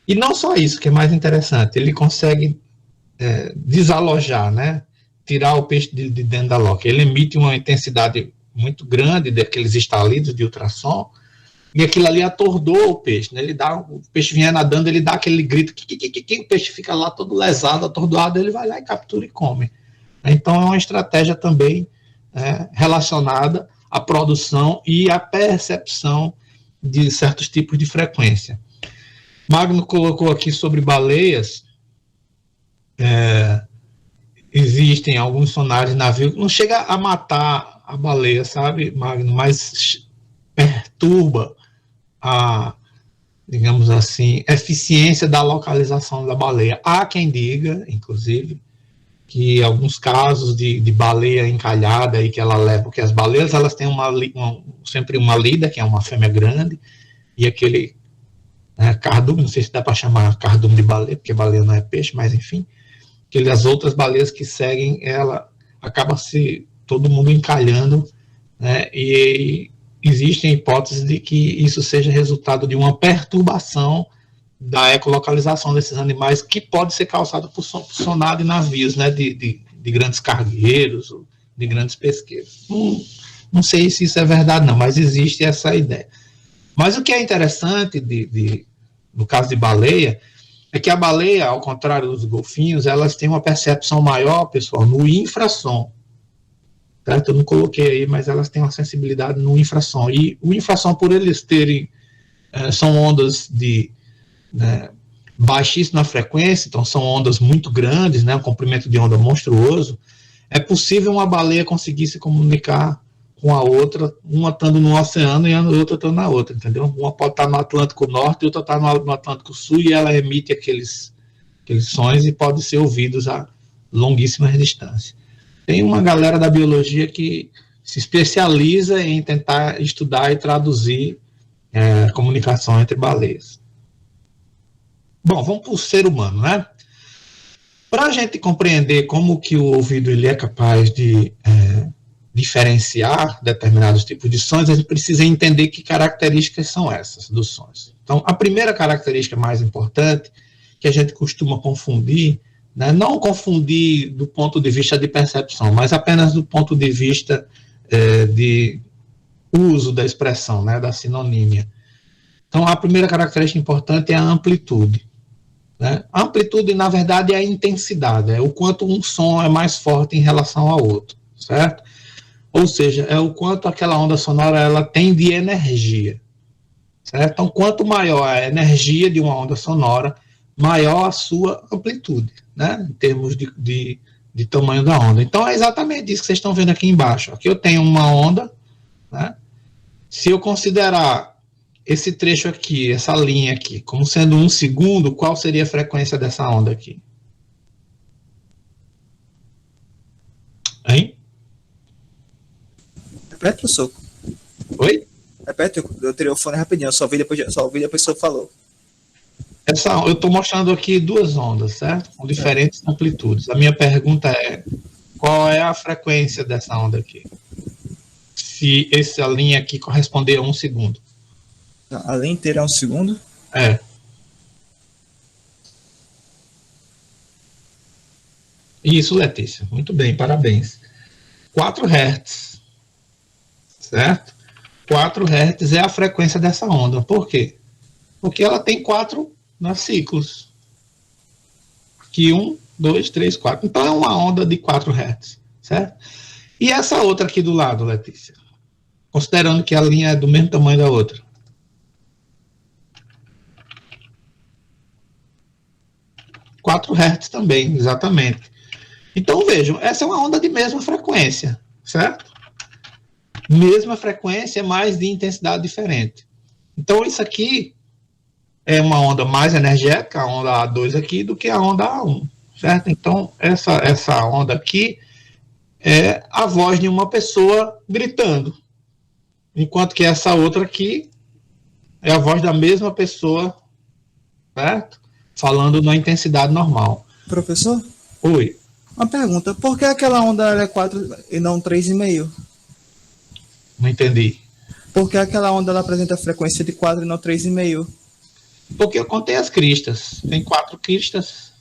[SPEAKER 1] E não só isso, que é mais interessante, ele consegue desalojar, né? Tirar o peixe de dentro da loca. Ele emite uma intensidade muito grande daqueles estalidos de ultrassom e aquilo ali atordou o peixe. Né? O peixe vinha nadando, ele dá aquele grito, o peixe fica lá todo lesado, atordoado, ele vai lá e captura e come. Então é uma estratégia também relacionada à produção e à percepção de certos tipos de frequência. Magno colocou aqui sobre baleias. Existem alguns sonares de navio que não chega a matar a baleia, sabe, Magno, mas perturba a, digamos assim, eficiência da localização da baleia. Há quem diga, inclusive, que alguns casos de baleia encalhada aí que ela leva, porque as baleias elas têm sempre uma lida, que é uma fêmea grande, e aquele cardume, não sei se dá para chamar cardume de baleia, porque baleia não é peixe, mas enfim, as outras baleias que seguem, ela acaba todo mundo encalhando, né, e existem hipóteses de que isso seja resultado de uma perturbação da ecolocalização desses animais, que pode ser causado por sonar de navios, né, de grandes cargueiros, de grandes pesqueiros. Não sei se isso é verdade não, mas existe essa ideia. Mas o que é interessante no caso de baleia, é que a baleia, ao contrário dos golfinhos, elas têm uma percepção maior, pessoal, no infrassom. Certo? Eu não coloquei aí, mas elas têm uma sensibilidade no infrassom. E o infrassom, por eles terem, são ondas de baixíssima frequência, então são ondas muito grandes, né, um comprimento de onda monstruoso, é possível uma baleia conseguir se comunicar com a outra, uma estando no oceano e a outra estando na outra, entendeu? Uma pode estar no Atlântico Norte e outra está no Atlântico Sul e ela emite aqueles aqueles sons e podem ser ouvidos a longuíssimas distâncias. Tem uma galera da biologia que se especializa em tentar estudar e traduzir a comunicação entre baleias. Bom, vamos para o ser humano, né? Para a gente compreender como que o ouvido ele é capaz de diferenciar determinados tipos de sons, a gente precisa entender que características são essas dos sons. Então, a primeira característica mais importante, que a gente costuma confundir, né, não confundir do ponto de vista de percepção, mas apenas do ponto de vista de uso da expressão, né, da sinonímia. Então, a primeira característica importante é a amplitude. Né? A amplitude, na verdade, é a intensidade, é o quanto um som é mais forte em relação ao outro, certo? Ou seja, é o quanto aquela onda sonora ela tem de energia, certo? Então, quanto maior a energia de uma onda sonora, maior a sua amplitude, né? Em termos de tamanho da onda. Então, é exatamente isso que vocês estão vendo aqui embaixo. Aqui eu tenho uma onda, né? Se eu considerar esse trecho aqui, essa linha aqui, como sendo 1 segundo, qual seria a frequência dessa onda aqui? Hein?
[SPEAKER 2] Repete, professor.
[SPEAKER 1] Oi?
[SPEAKER 2] Repete, eu tirei o fone rapidinho, só ouvi depois a pessoa falou.
[SPEAKER 1] Eu estou mostrando aqui duas ondas, certo? Com diferentes amplitudes. A minha pergunta é, qual é a frequência dessa onda aqui? Se essa linha aqui corresponder a 1 segundo.
[SPEAKER 2] A linha inteira é 1 segundo?
[SPEAKER 1] É. Isso, Letícia. Muito bem, parabéns. 4 Hz. Certo? 4 Hz é a frequência dessa onda. Por quê? Porque ela tem 4 ciclos. Aqui 1, 2, 3, 4. Então é uma onda de 4 Hz. Certo? E essa outra aqui do lado, Letícia? Considerando que a linha é do mesmo tamanho da outra. 4 Hz também, exatamente. Então, vejam, essa é uma onda de mesma frequência, certo? Mesma frequência, mas de intensidade diferente. Então, isso aqui é uma onda mais energética, a onda A2 aqui, do que a onda A1, certo? Então, essa onda aqui é a voz de uma pessoa gritando, enquanto que essa outra aqui é a voz da mesma pessoa, certo? Falando na intensidade normal.
[SPEAKER 2] Professor?
[SPEAKER 1] Oi.
[SPEAKER 2] Uma pergunta, por que aquela onda é 4 e não 3,5?
[SPEAKER 1] Não entendi.
[SPEAKER 2] Por que aquela onda ela apresenta frequência de 4 e não 3,5?
[SPEAKER 1] Porque eu contei as cristas. Tem 4 cristas.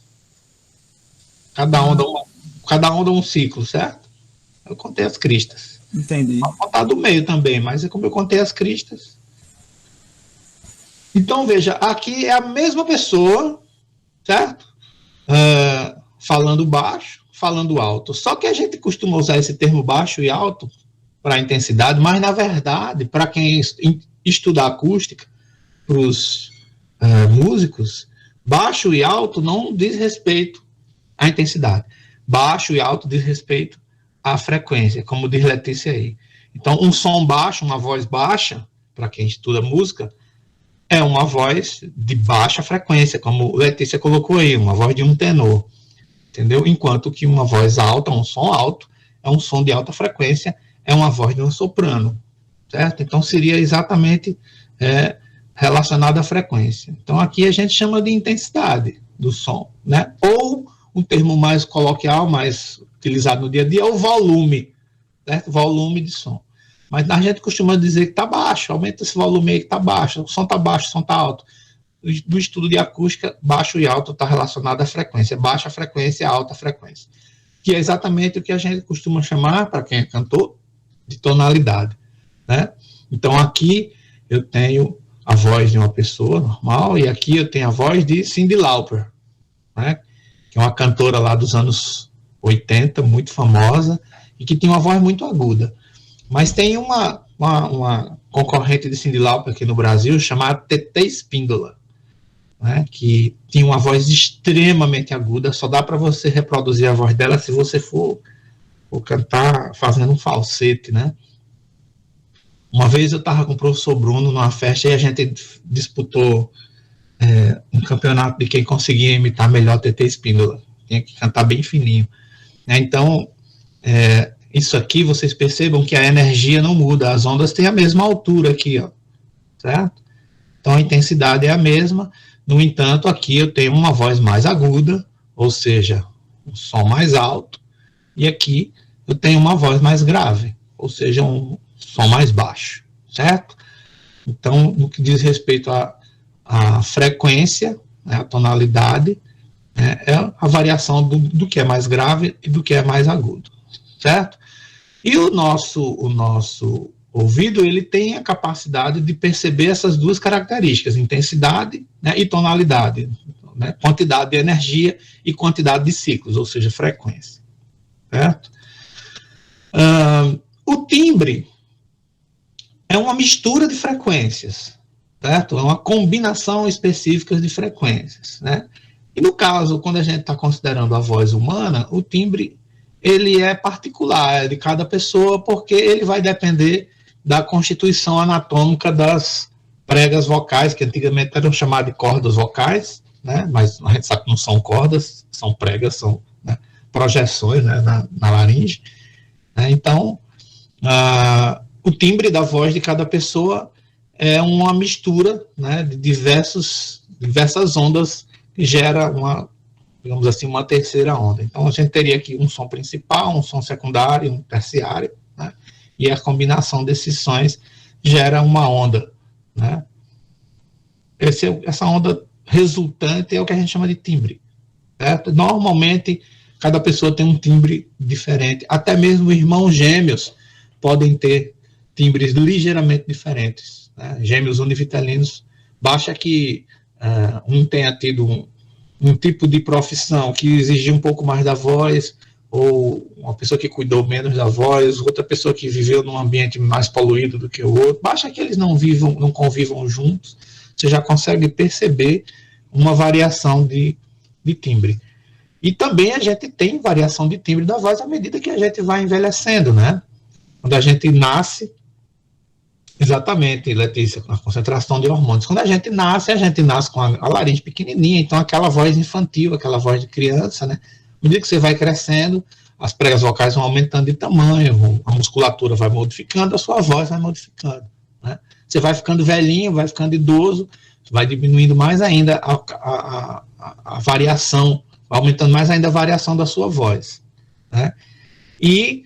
[SPEAKER 1] Cada onda um ciclo, certo? Eu contei as cristas.
[SPEAKER 2] Entendi.
[SPEAKER 1] Vou contar do meio também, mas é como eu contei as cristas. Então, veja, aqui é a mesma pessoa, certo? Falando baixo, falando alto. Só que a gente costuma usar esse termo baixo e alto para intensidade, mas, na verdade, para quem estuda acústica, para os músicos, baixo e alto não diz respeito à intensidade. Baixo e alto diz respeito à frequência, como diz Letícia aí. Então, um som baixo, uma voz baixa, para quem estuda música, é uma voz de baixa frequência, como Letícia colocou aí, uma voz de um tenor, entendeu? Enquanto que uma voz alta, um som alto, é um som de alta frequência, é uma voz de um soprano, certo? Então, seria exatamente relacionado à frequência. Então, aqui a gente chama de intensidade do som, né? Ou, um termo mais coloquial, mais utilizado no dia a dia, é o volume, certo? Volume de som. Mas a gente costuma dizer que está baixo, aumenta esse volume aí que está baixo, o som está baixo, o som está alto. Do estudo de acústica, baixo e alto está relacionado à frequência, baixa frequência, alta frequência. Que é exatamente o que a gente costuma chamar, para quem é cantor, de tonalidade, né? Então, aqui eu tenho a voz de uma pessoa normal, e aqui eu tenho a voz de Cyndi Lauper, né? Que é uma cantora lá dos anos 80, muito famosa, e que tem uma voz muito aguda. Mas tem uma concorrente de Cyndi Lauper aqui no Brasil, chamada TT Espíndola, né, que tinha uma voz extremamente aguda, só dá para você reproduzir a voz dela se você for cantar fazendo um falsete, né? Uma vez eu estava com o professor Bruno numa festa e a gente disputou um campeonato de quem conseguia imitar melhor TT Espíndola. Tinha que cantar bem fininho. Então, isso aqui, vocês percebam que a energia não muda, as ondas têm a mesma altura aqui, ó, certo? Então, a intensidade é a mesma, no entanto, aqui eu tenho uma voz mais aguda, ou seja, um som mais alto, e aqui eu tenho uma voz mais grave, ou seja, um som mais baixo, certo? Então, no que diz respeito à frequência, né, a tonalidade, é a variação do que é mais grave e do que é mais agudo, certo? E o nosso ouvido, ele tem a capacidade de perceber essas duas características, intensidade, né, e tonalidade, né, quantidade de energia e quantidade de ciclos, ou seja, frequência, certo? O timbre é uma mistura de frequências, certo? É uma combinação específica de frequências, né? E no caso, quando a gente está considerando a voz humana, o timbre, ele é particular de cada pessoa, porque ele vai depender da constituição anatômica das pregas vocais, que antigamente eram chamadas de cordas vocais, né? Mas a gente sabe que não são cordas, são pregas, são, né, projeções, né, na laringe. Né? Então, o timbre da voz de cada pessoa é uma mistura, né, de diversas ondas que gera digamos assim, uma terceira onda. Então, a gente teria aqui um som principal, um som secundário, um terciário, né, e a combinação desses sons gera uma onda. Né. Essa onda resultante é o que a gente chama de timbre. Certo? Normalmente, cada pessoa tem um timbre diferente. Até mesmo irmãos gêmeos podem ter timbres ligeiramente diferentes. Né? Gêmeos univitelinos, basta que um tenha tido um tipo de profissão que exigia um pouco mais da voz, ou uma pessoa que cuidou menos da voz, outra pessoa que viveu num ambiente mais poluído do que o outro. Basta que eles não convivam juntos, você já consegue perceber uma variação de timbre. E também a gente tem variação de timbre da voz à medida que a gente vai envelhecendo, né? Quando a gente nasce, exatamente, Letícia, com a concentração de hormônios. Quando a gente nasce com a laringe pequenininha, então aquela voz infantil, aquela voz de criança, né? À medida que você vai crescendo, as pregas vocais vão aumentando de tamanho, a musculatura vai modificando, a sua voz vai modificando, né? Você vai ficando velhinho, vai ficando idoso, vai diminuindo mais ainda a variação, aumentando mais ainda a variação da sua voz, né? E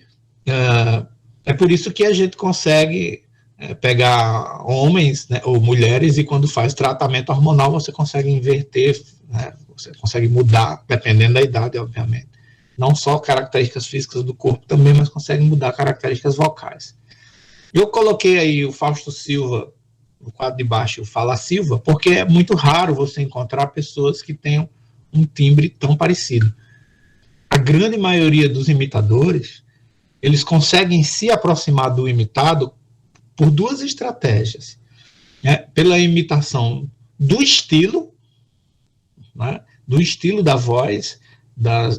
[SPEAKER 1] é por isso que a gente consegue pegar homens, né, ou mulheres, e quando faz tratamento hormonal, você consegue inverter, né, você consegue mudar, dependendo da idade, obviamente. Não só características físicas do corpo também, mas consegue mudar características vocais. Eu coloquei aí o Fausto Silva, no quadro de baixo, o Fala Silva, porque é muito raro você encontrar pessoas que tenham um timbre tão parecido. A grande maioria dos imitadores, eles conseguem se aproximar do imitado por duas estratégias. Né? Pela imitação do estilo, né? Do estilo da voz,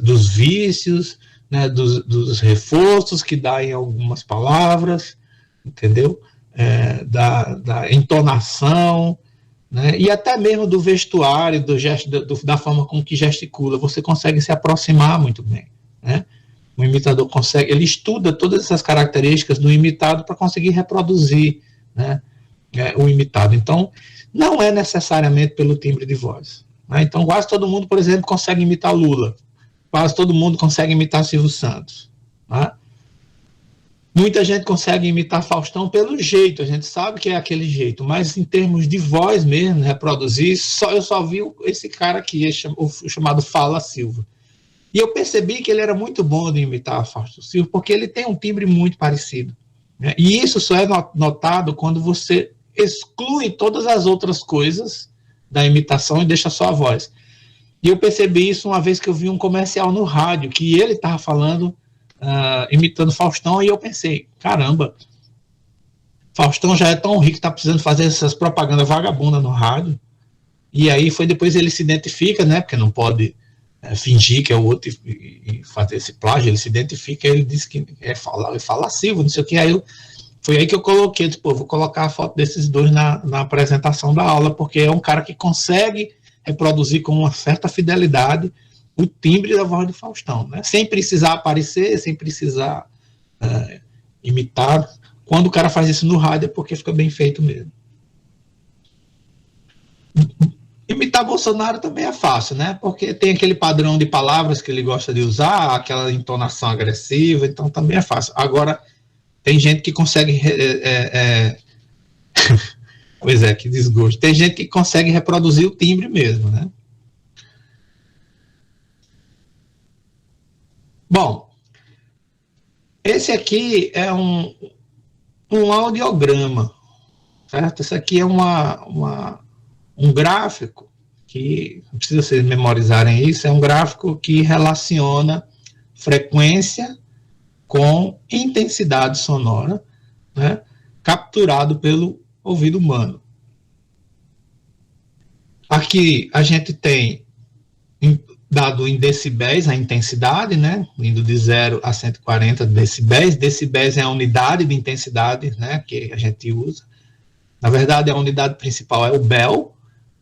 [SPEAKER 1] dos vícios, né? dos reforços que dá em algumas palavras, entendeu? Da entonação, né? E até mesmo do vestuário, do gesto, da forma com que gesticula, você consegue se aproximar muito bem, né? O imitador consegue, ele estuda todas essas características do imitado para conseguir reproduzir, né, o imitado. Então, não é necessariamente pelo timbre de voz. Né? Então, quase todo mundo, por exemplo, consegue imitar Lula. Quase todo mundo consegue imitar Silvio Santos. Né? Muita gente consegue imitar Faustão pelo jeito, a gente sabe que é aquele jeito, mas em termos de voz mesmo, reproduzir, eu só vi esse cara aqui, o chamado Fala Silva. E eu percebi que ele era muito bom de imitar Fausto Silva, porque ele tem um timbre muito parecido. Né? E isso só é notado quando você exclui todas as outras coisas da imitação e deixa só a voz. E eu percebi isso uma vez que eu vi um comercial no rádio, que ele estava falando, imitando Faustão, e eu pensei, caramba, Faustão já é tão rico que está precisando fazer essas propagandas vagabundas no rádio. E aí depois ele se identifica, né, porque não pode fingir que é o outro e fazer esse plágio, ele se identifica, ele diz que fala Silva, não sei o que, aí Foi aí que eu coloquei, tipo, vou colocar a foto desses dois na apresentação da aula, porque é um cara que consegue reproduzir com uma certa fidelidade o timbre da voz do Faustão, né? Sem precisar aparecer, sem precisar imitar. Quando o cara faz isso no rádio é porque fica bem feito mesmo. Imitar Bolsonaro também é fácil, né? Porque tem aquele padrão de palavras que ele gosta de usar, aquela entonação agressiva, então também é fácil. Agora, tem gente que consegue... Pois é, que desgosto. Tem gente que consegue reproduzir o timbre mesmo, né? Bom, esse aqui é um audiograma, certo? Esse aqui é um gráfico que, não precisa vocês memorizarem isso, é um gráfico que relaciona frequência com intensidade sonora, né, capturado pelo ouvido humano. Aqui a gente tem dado em decibéis a intensidade, né, indo de 0 a 140 decibéis. Decibéis é a unidade de intensidade, né, que a gente usa. Na verdade, a unidade principal é o Bell,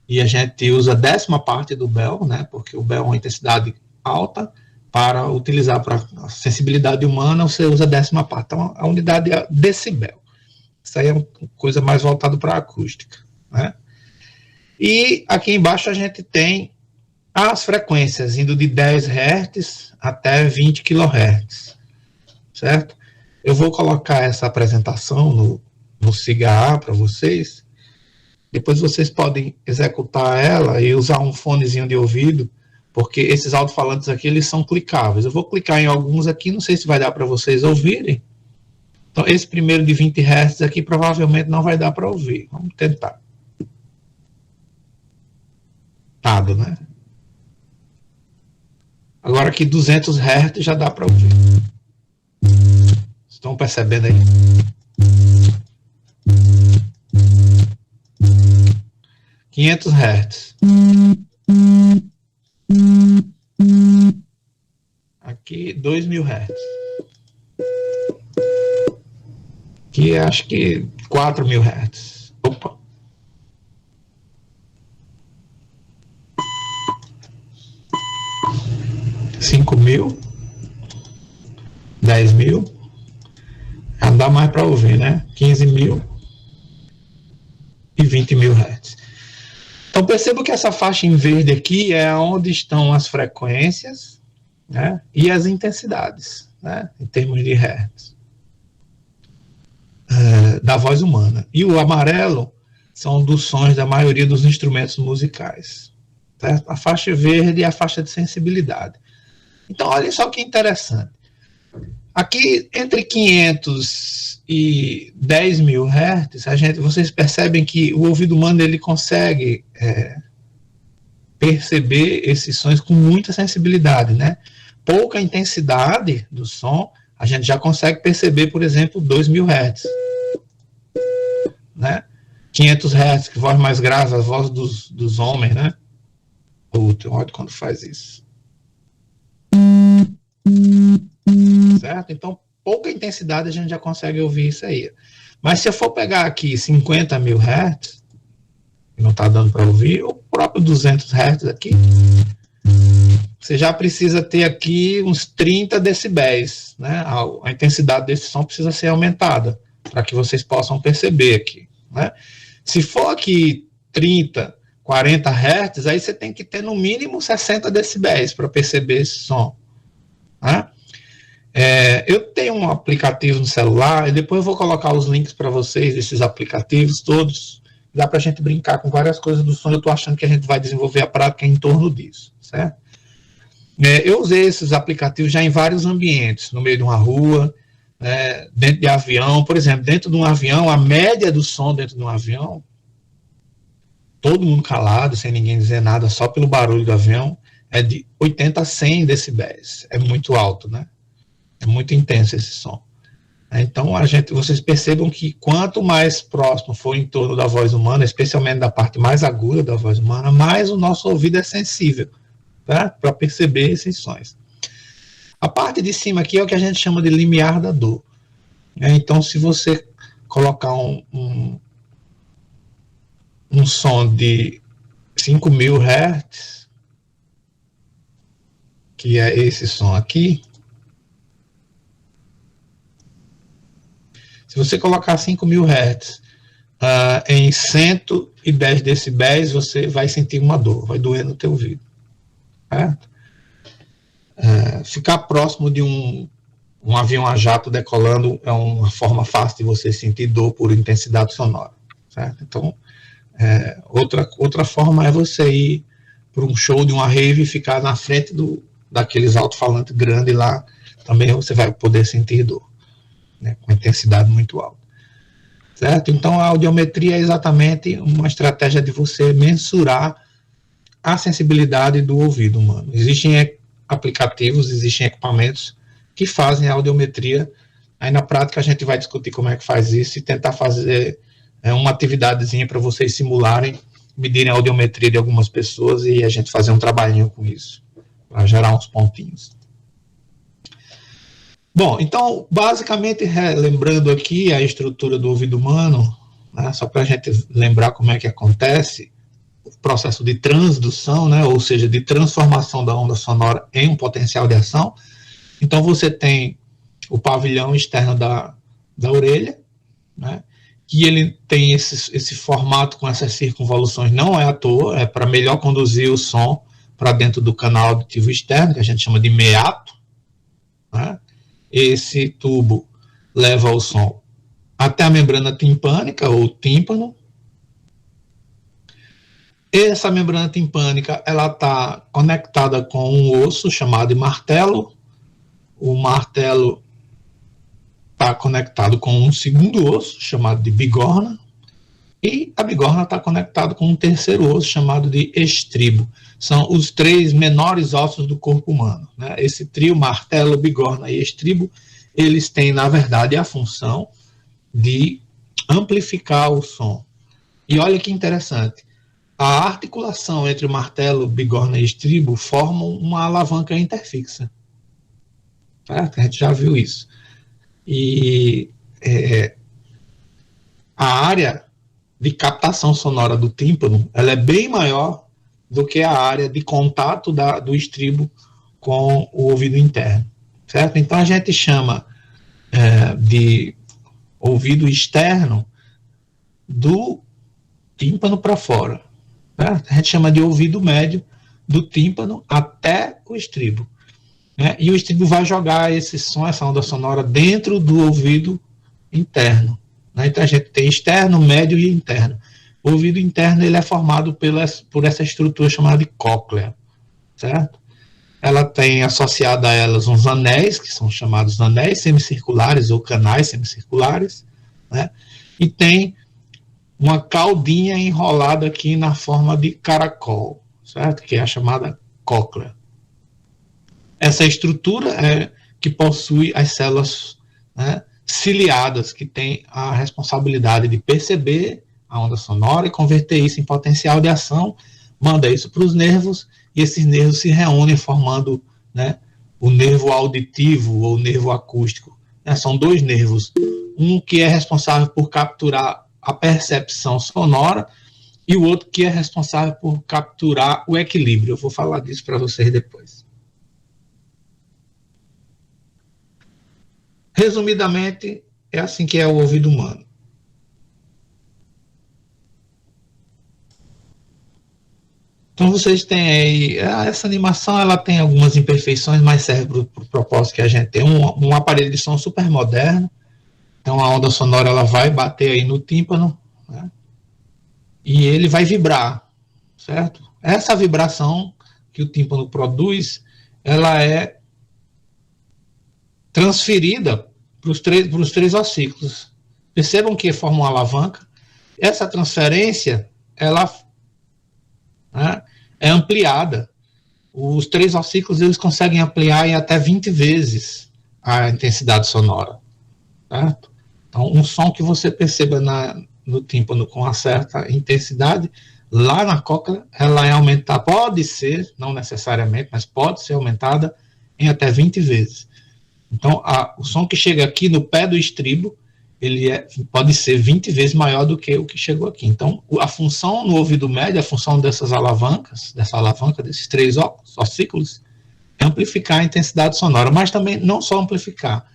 [SPEAKER 1] e a gente usa a 10ª parte do Bell, né, porque o Bell é uma intensidade alta. Para utilizar para a sensibilidade humana, você usa a 10ª parte. Então, a unidade é decibel. Isso aí é uma coisa mais voltada para a acústica, né? E aqui embaixo a gente tem as frequências, indo de 10 Hz até 20 kHz, certo? Eu vou colocar essa apresentação no SIGA para vocês. Depois vocês podem executar ela e usar um fonezinho de ouvido, porque esses alto-falantes aqui, eles são clicáveis. Eu vou clicar em alguns aqui, não sei se vai dar para vocês ouvirem. Então, esse primeiro de 20 Hz aqui, provavelmente não vai dar para ouvir. Vamos tentar. Nada, né? Agora aqui, 200 Hz já dá para ouvir. Estão percebendo aí? Hz. Aqui, 2.000 Hz. Aqui, acho que 4.000 Hz. Opa. 5.000. 10.000. Não dá mais para ouvir, né? 15.000 e 20.000 Hz. Então, perceba que essa faixa em verde aqui é onde estão as frequências, né, e as intensidades, né, em termos de Hertz, da voz humana. E o amarelo são dos sons da maioria dos instrumentos musicais. Certo? A faixa verde é a faixa de sensibilidade. Então, olha só que interessante. Aqui, entre 500 e 10.000 Hz, vocês percebem que o ouvido humano ele consegue perceber esses sons com muita sensibilidade, né? Pouca intensidade do som, a gente já consegue perceber, por exemplo, 2.000 Hz, né? 500 Hz, que voz mais grave, a voz dos homens, né? Olha quando faz isso. Certo? Então, pouca intensidade a gente já consegue ouvir isso aí. Mas se eu for pegar aqui 50.000 Hz, não está dando para ouvir, o próprio 200 Hz aqui, você já precisa ter aqui uns 30 decibéis, né? A intensidade desse som precisa ser aumentada, para que vocês possam perceber aqui, né? Se for aqui 30, 40 Hz, aí você tem que ter no mínimo 60 decibéis para perceber esse som, né? Eu tenho um aplicativo no celular, e depois eu vou colocar os links para vocês, desses aplicativos todos. Dá para a gente brincar com várias coisas do som. Eu estou achando que a gente vai desenvolver a prática em torno disso, certo? Eu usei esses aplicativos já em vários ambientes, no meio de uma rua, dentro de avião. Por exemplo, dentro de um avião, a média do som dentro de um avião, todo mundo calado, sem ninguém dizer nada, só pelo barulho do avião, é de 80 a 100 decibéis. É muito alto, né? É muito intenso esse som. Então, vocês percebam que quanto mais próximo for em torno da voz humana, especialmente da parte mais aguda da voz humana, mais o nosso ouvido é sensível, tá? Para perceber esses sons. A parte de cima aqui é o que a gente chama de limiar da dor. Então, se você colocar um som de 5.000 Hz, que é esse som aqui. Se você colocar 5.000 Hz em 110 decibéis, você vai sentir uma dor, vai doer no teu ouvido. Certo? Ficar próximo de um avião a jato decolando é uma forma fácil de você sentir dor por intensidade sonora. Certo? Então, outra forma é você ir para um show de uma rave e ficar na frente daqueles alto-falantes grandes lá, também você vai poder sentir dor, né, com intensidade muito alta. Certo? Então, a audiometria é exatamente uma estratégia de você mensurar a sensibilidade do ouvido humano. Existem aplicativos, existem equipamentos que fazem a audiometria. Aí, na prática, a gente vai discutir como é que faz isso e tentar fazer uma atividadezinha para vocês simularem, medirem a audiometria de algumas pessoas e a gente fazer um trabalhinho com isso, para gerar uns pontinhos. Bom, então, basicamente, lembrando aqui a estrutura do ouvido humano, né, só para a gente lembrar como é que acontece o processo de transdução, né, ou seja, de transformação da onda sonora em um potencial de ação. Então, você tem o pavilhão externo da orelha, né, que ele tem esse formato com essas circunvoluções, não é à toa, é para melhor conduzir o som para dentro do canal auditivo externo, que a gente chama de meato, né. Esse tubo leva o som até a membrana timpânica, ou tímpano. Essa membrana timpânica, ela está conectada com um osso chamado de martelo. O martelo está conectado com um segundo osso, chamado de bigorna. E a bigorna está conectada com um terceiro osso, chamado de estribo. São os 3 menores ossos do corpo humano, né? Esse trio, martelo, bigorna e estribo, eles têm, na verdade, a função de amplificar o som. E olha que interessante, a articulação entre martelo, bigorna e estribo formam uma alavanca interfixa. Certo? A gente já viu isso. E a área de captação sonora do tímpano, ela é bem maior do que a área de contato do estribo com o ouvido interno, certo? Então a gente chama de ouvido externo do tímpano para fora, certo? A gente chama de ouvido médio do tímpano até o estribo, né? E o estribo vai jogar esse som, essa onda sonora dentro do ouvido interno, né? Então a gente tem externo, médio e interno. O ouvido interno, ele é formado por essa estrutura chamada de cóclea, certo? Ela tem associada a elas uns anéis, que são chamados anéis semicirculares ou canais semicirculares, né? E tem uma caudinha enrolada aqui na forma de caracol, certo? Que é a chamada cóclea. Essa estrutura é que possui as células, né, ciliadas, que tem a responsabilidade de perceber a onda sonora e converter isso em potencial de ação, manda isso para os nervos, e esses nervos se reúnem formando, né, o nervo auditivo ou nervo acústico. Né? São 2 nervos, um que é responsável por capturar a percepção sonora e o outro que é responsável por capturar o equilíbrio. Eu vou falar disso para vocês depois. Resumidamente, é assim que é o ouvido humano. Então vocês têm aí, essa animação ela tem algumas imperfeições, mas serve para o propósito que a gente tem. Um aparelho de som super moderno, então a onda sonora ela vai bater aí no tímpano, né? E ele vai vibrar, certo? Essa vibração que o tímpano produz, ela é transferida para os 3 ossículos. Percebam que forma uma alavanca. Essa transferência, ela, né, é ampliada. Os 3 ossículos eles conseguem ampliar em até 20 vezes a intensidade sonora, certo? Então, um som que você perceba no tímpano com uma certa intensidade, lá na cóclea, ela é aumentada, pode ser, não necessariamente, mas pode ser aumentada em até 20 vezes. Então, o som que chega aqui no pé do estribo, pode ser 20 vezes maior do que o que chegou aqui. Então, a função no ouvido médio, a função dessas alavancas, desses 3 ossículos, é amplificar a intensidade sonora, mas também não só amplificar,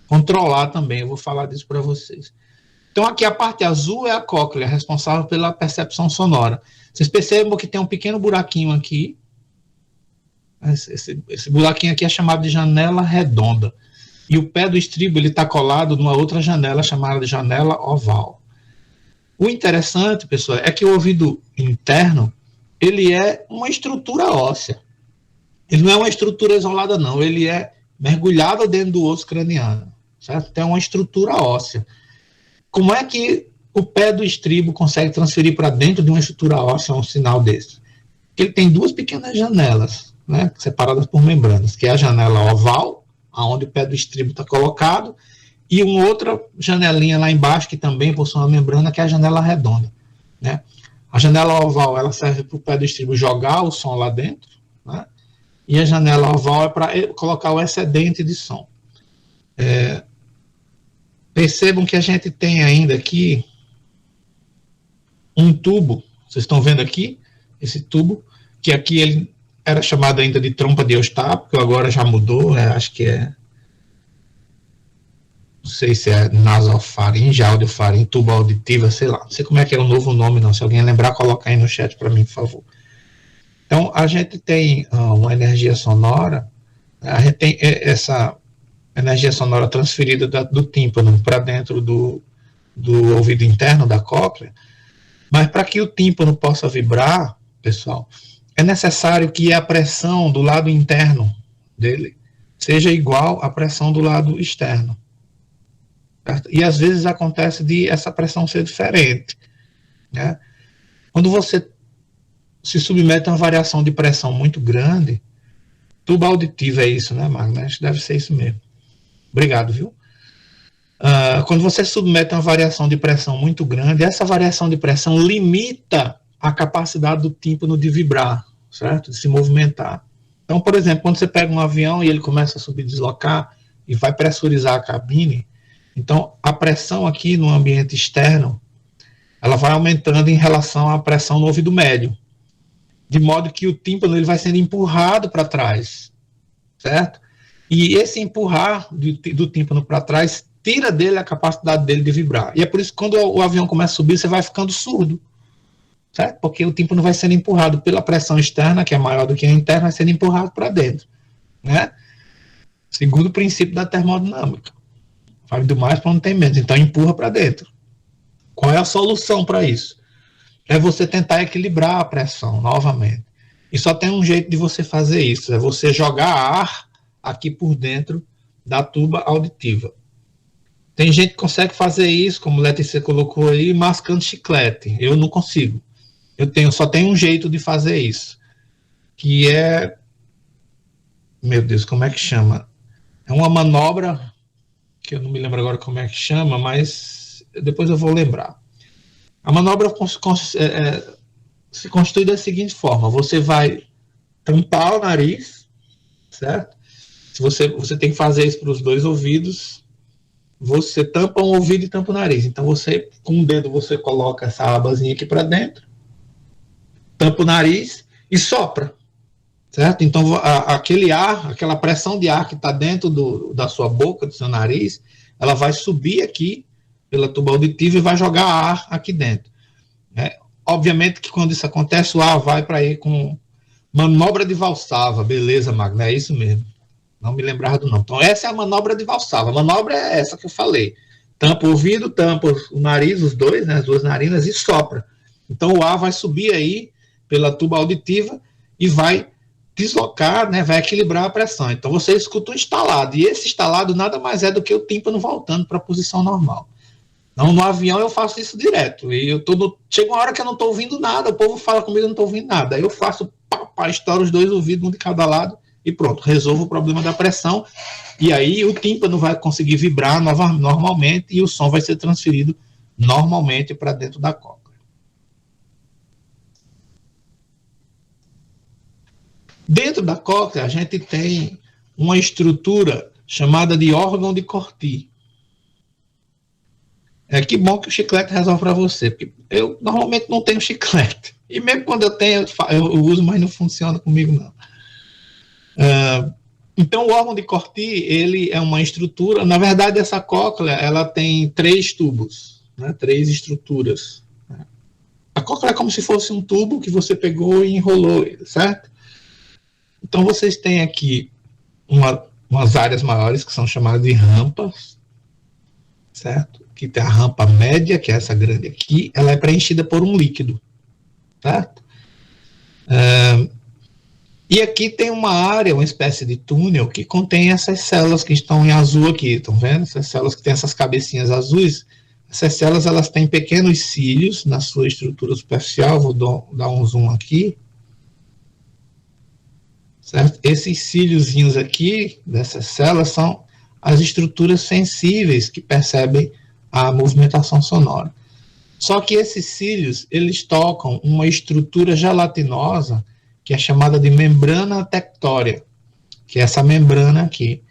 [SPEAKER 1] controlar também, eu vou falar disso para vocês. Então, aqui a parte azul é a cóclea, responsável pela percepção sonora. Vocês percebam que tem um pequeno buraquinho aqui. Esse buraquinho aqui é chamado de janela redonda. E o pé do estribo está colado numa outra janela chamada de janela oval. O interessante, pessoal, é que o ouvido interno, ele é uma estrutura óssea. Ele não é uma estrutura isolada, não. Ele é mergulhado dentro do osso craniano. Certo? Tem uma estrutura óssea. Como é que o pé do estribo consegue transferir para dentro de uma estrutura óssea um sinal desse? Ele tem 2 pequenas janelas, né, separadas por membranas, que é a janela oval, onde o pé do estribo está colocado, e uma outra janelinha lá embaixo, que também possui uma membrana, que é a janela redonda. Né? A janela oval ela serve para o pé do estribo jogar o som lá dentro, né? E a janela oval é para colocar o excedente de som. Percebam que a gente tem ainda aqui um tubo, vocês estão vendo aqui, esse tubo, que aqui ele era chamado ainda de trompa de Eustáquio, agora já mudou, acho que não sei se é nasofaringe, audiofaringe, tubo auditiva, sei lá, não sei como é que é o novo nome não, se alguém lembrar, coloca aí no chat para mim, por favor. Então, a gente tem uma energia sonora, a gente tem essa energia sonora transferida do tímpano para dentro do ouvido interno da cóclea, mas para que o tímpano possa vibrar, pessoal, é necessário que a pressão do lado interno dele seja igual à pressão do lado externo. Certo? E às vezes acontece de essa pressão ser diferente. Né? Quando você se submete a uma variação de pressão muito grande, tubo auditivo é isso, né, Magno? Acho que deve ser isso mesmo. Obrigado, viu? Quando você submete a uma variação de pressão muito grande, essa variação de pressão limita a capacidade do tímpano de vibrar, certo? De se movimentar. Então, por exemplo, quando você pega um avião e ele começa a subir, deslocar e vai pressurizar a cabine, então a pressão aqui no ambiente externo, ela vai aumentando em relação à pressão no ouvido médio, de modo que o tímpano ele vai sendo empurrado para trás, certo? E esse empurrar do tímpano para trás tira dele a capacidade dele de vibrar. E é por isso que quando o avião começa a subir, você vai ficando surdo, certo? Porque o tímpano vai sendo empurrado pela pressão externa, que é maior do que a interna, vai sendo empurrado para dentro, né? Segundo o princípio da termodinâmica. Vale do mais para não ter menos. Então, empurra para dentro. Qual é a solução para isso? É você tentar equilibrar a pressão novamente. E só tem um jeito de você fazer isso, é você jogar ar aqui por dentro da tuba auditiva. Tem gente que consegue fazer isso, como o Letícia colocou aí, mascando chiclete. Eu não consigo. Só tenho um jeito de fazer isso, que é, meu Deus, como é que chama? É uma manobra, que eu não me lembro agora como é que chama, mas depois eu vou lembrar. A manobra se constitui da seguinte forma: você vai tampar o nariz, certo? Se você tem que fazer isso para os 2 ouvidos, você tampa um ouvido e tampa o nariz. Então, com o dedo, você coloca essa abazinha aqui para dentro, tampa o nariz e sopra, certo? Então, aquele ar, aquela pressão de ar que está dentro da sua boca, do seu nariz, ela vai subir aqui pela tuba auditiva e vai jogar ar aqui dentro. Obviamente que quando isso acontece, o ar vai para aí com manobra de Valsalva. Beleza, Magno, é isso mesmo. Não me lembrava do nome. Então, essa é a manobra de Valsalva. A manobra é essa que eu falei. Tampa o ouvido, tampa o nariz, os dois, né, as 2 narinas, e sopra. Então, o ar vai subir aí pela tuba auditiva e vai deslocar, né, vai equilibrar a pressão. Então, você escuta um estalado. E esse estalado nada mais é do que o tímpano voltando para a posição normal. Não, no avião eu faço isso direto. E chega uma hora que eu não estou ouvindo nada, o povo fala comigo e eu não estou ouvindo nada. Aí eu faço, estouro os 2 ouvidos, um de cada lado, e pronto, resolvo o problema da pressão, e aí o tímpano vai conseguir vibrar normalmente e o som vai ser transferido normalmente para dentro da cóclea. Dentro da cóclea, a gente tem uma estrutura chamada de órgão de Corti. Que bom que o chiclete resolve para você, porque eu normalmente não tenho chiclete. E mesmo quando eu tenho, eu uso, mas não funciona comigo, não. Então, o órgão de Corti, ele é uma estrutura, na verdade, essa cóclea, ela tem 3 tubos, né, 3 estruturas. A cóclea é como se fosse um tubo que você pegou e enrolou, certo? Então, vocês têm aqui umas áreas maiores que são chamadas de rampas, certo? Que tem a rampa média, que é essa grande aqui, ela é preenchida por um líquido, certo? E aqui tem uma área, uma espécie de túnel, que contém essas células que estão em azul aqui, estão vendo? Essas células que têm essas cabecinhas azuis. Essas células, elas têm pequenos cílios na sua estrutura superficial, vou dar um zoom aqui. Certo? Esses cíliozinhos aqui, dessas células, são as estruturas sensíveis que percebem a movimentação sonora. Só que esses cílios, eles tocam uma estrutura gelatinosa que é chamada de membrana tectória, que é essa membrana aqui.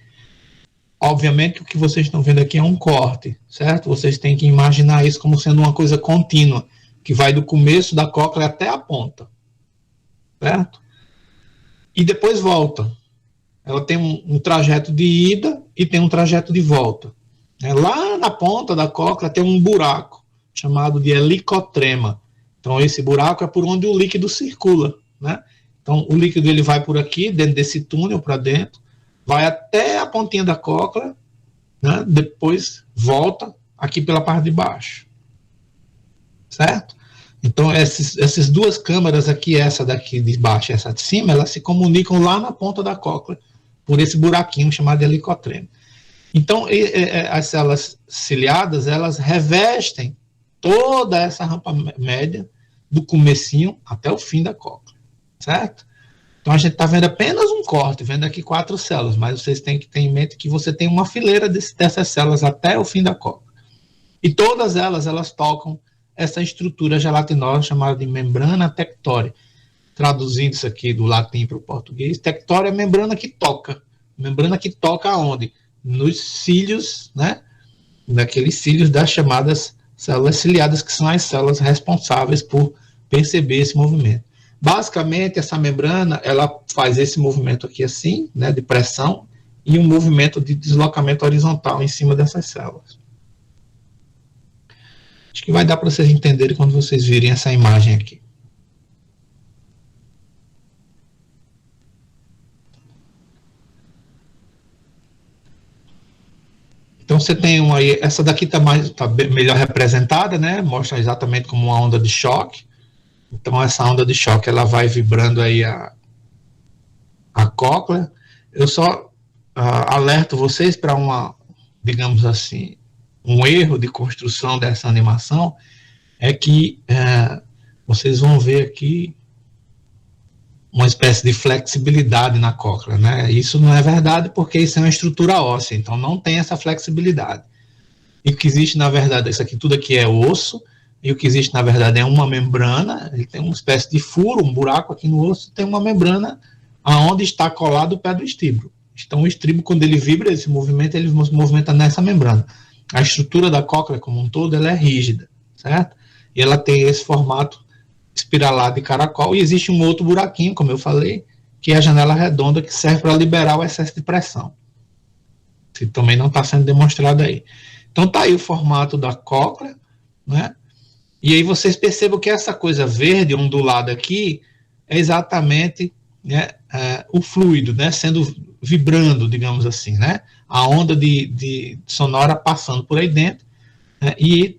[SPEAKER 1] Obviamente, o que vocês estão vendo aqui é um corte, certo? Vocês têm que imaginar isso como sendo uma coisa contínua, que vai do começo da cóclea até a ponta, certo? E depois volta. Ela tem um trajeto de ida e tem um trajeto de volta. Lá na ponta da cóclea tem um buraco, chamado de helicotrema. Então, esse buraco é por onde o líquido circula, né? Então, o líquido ele vai por aqui, dentro desse túnel para dentro, vai até a pontinha da cóclea, né? Depois volta aqui pela parte de baixo. Certo? Então, essas duas câmaras aqui, essa daqui de baixo e essa de cima, elas se comunicam lá na ponta da cóclea, por esse buraquinho chamado de helicotrema. Então, as células ciliadas, elas revestem toda essa rampa média, do comecinho até o fim da cóclea. Certo? Então a gente está vendo apenas um corte, vendo aqui 4 células, mas vocês têm que ter em mente que você tem uma fileira dessas células até o fim da cóclea. E todas elas tocam essa estrutura gelatinosa chamada de membrana tectória. Traduzindo isso aqui do latim para o português, tectória é membrana que toca. Membrana que toca aonde? Nos cílios, né? Naqueles cílios das chamadas células ciliadas, que são as células responsáveis por perceber esse movimento. Basicamente, essa membrana, ela faz esse movimento aqui assim, né, de pressão, e um movimento de deslocamento horizontal em cima dessas células. Acho que vai dar para vocês entenderem quando vocês virem essa imagem aqui. Então você tem uma aí, essa daqui está melhor representada, né? Mostra exatamente como uma onda de choque. Então essa onda de choque ela vai vibrando aí a cóclea. Eu só alerto vocês para digamos assim, um erro de construção dessa animação, é que vocês vão ver aqui uma espécie de flexibilidade na cóclea, né? Isso não é verdade, porque isso é uma estrutura óssea, então não tem essa flexibilidade. E o que existe, na verdade, isso aqui tudo aqui é osso, e o que existe, na verdade, é uma membrana, ele tem uma espécie de furo, um buraco aqui no osso, tem uma membrana aonde está colado o pé do estribo. Então, o estribo, quando ele vibra, ele se movimenta nessa membrana. A estrutura da cóclea, como um todo, ela é rígida, certo? E ela tem esse formato espiralado de caracol, e existe um outro buraquinho, como eu falei, que é a janela redonda, que serve para liberar o excesso de pressão. Que também não está sendo demonstrado aí. Então, tá aí o formato da cóclea, né? E aí vocês percebam que essa coisa verde ondulada aqui é exatamente, né, o fluido, né, vibrando, digamos assim, né, a onda de sonora passando por aí dentro, né, e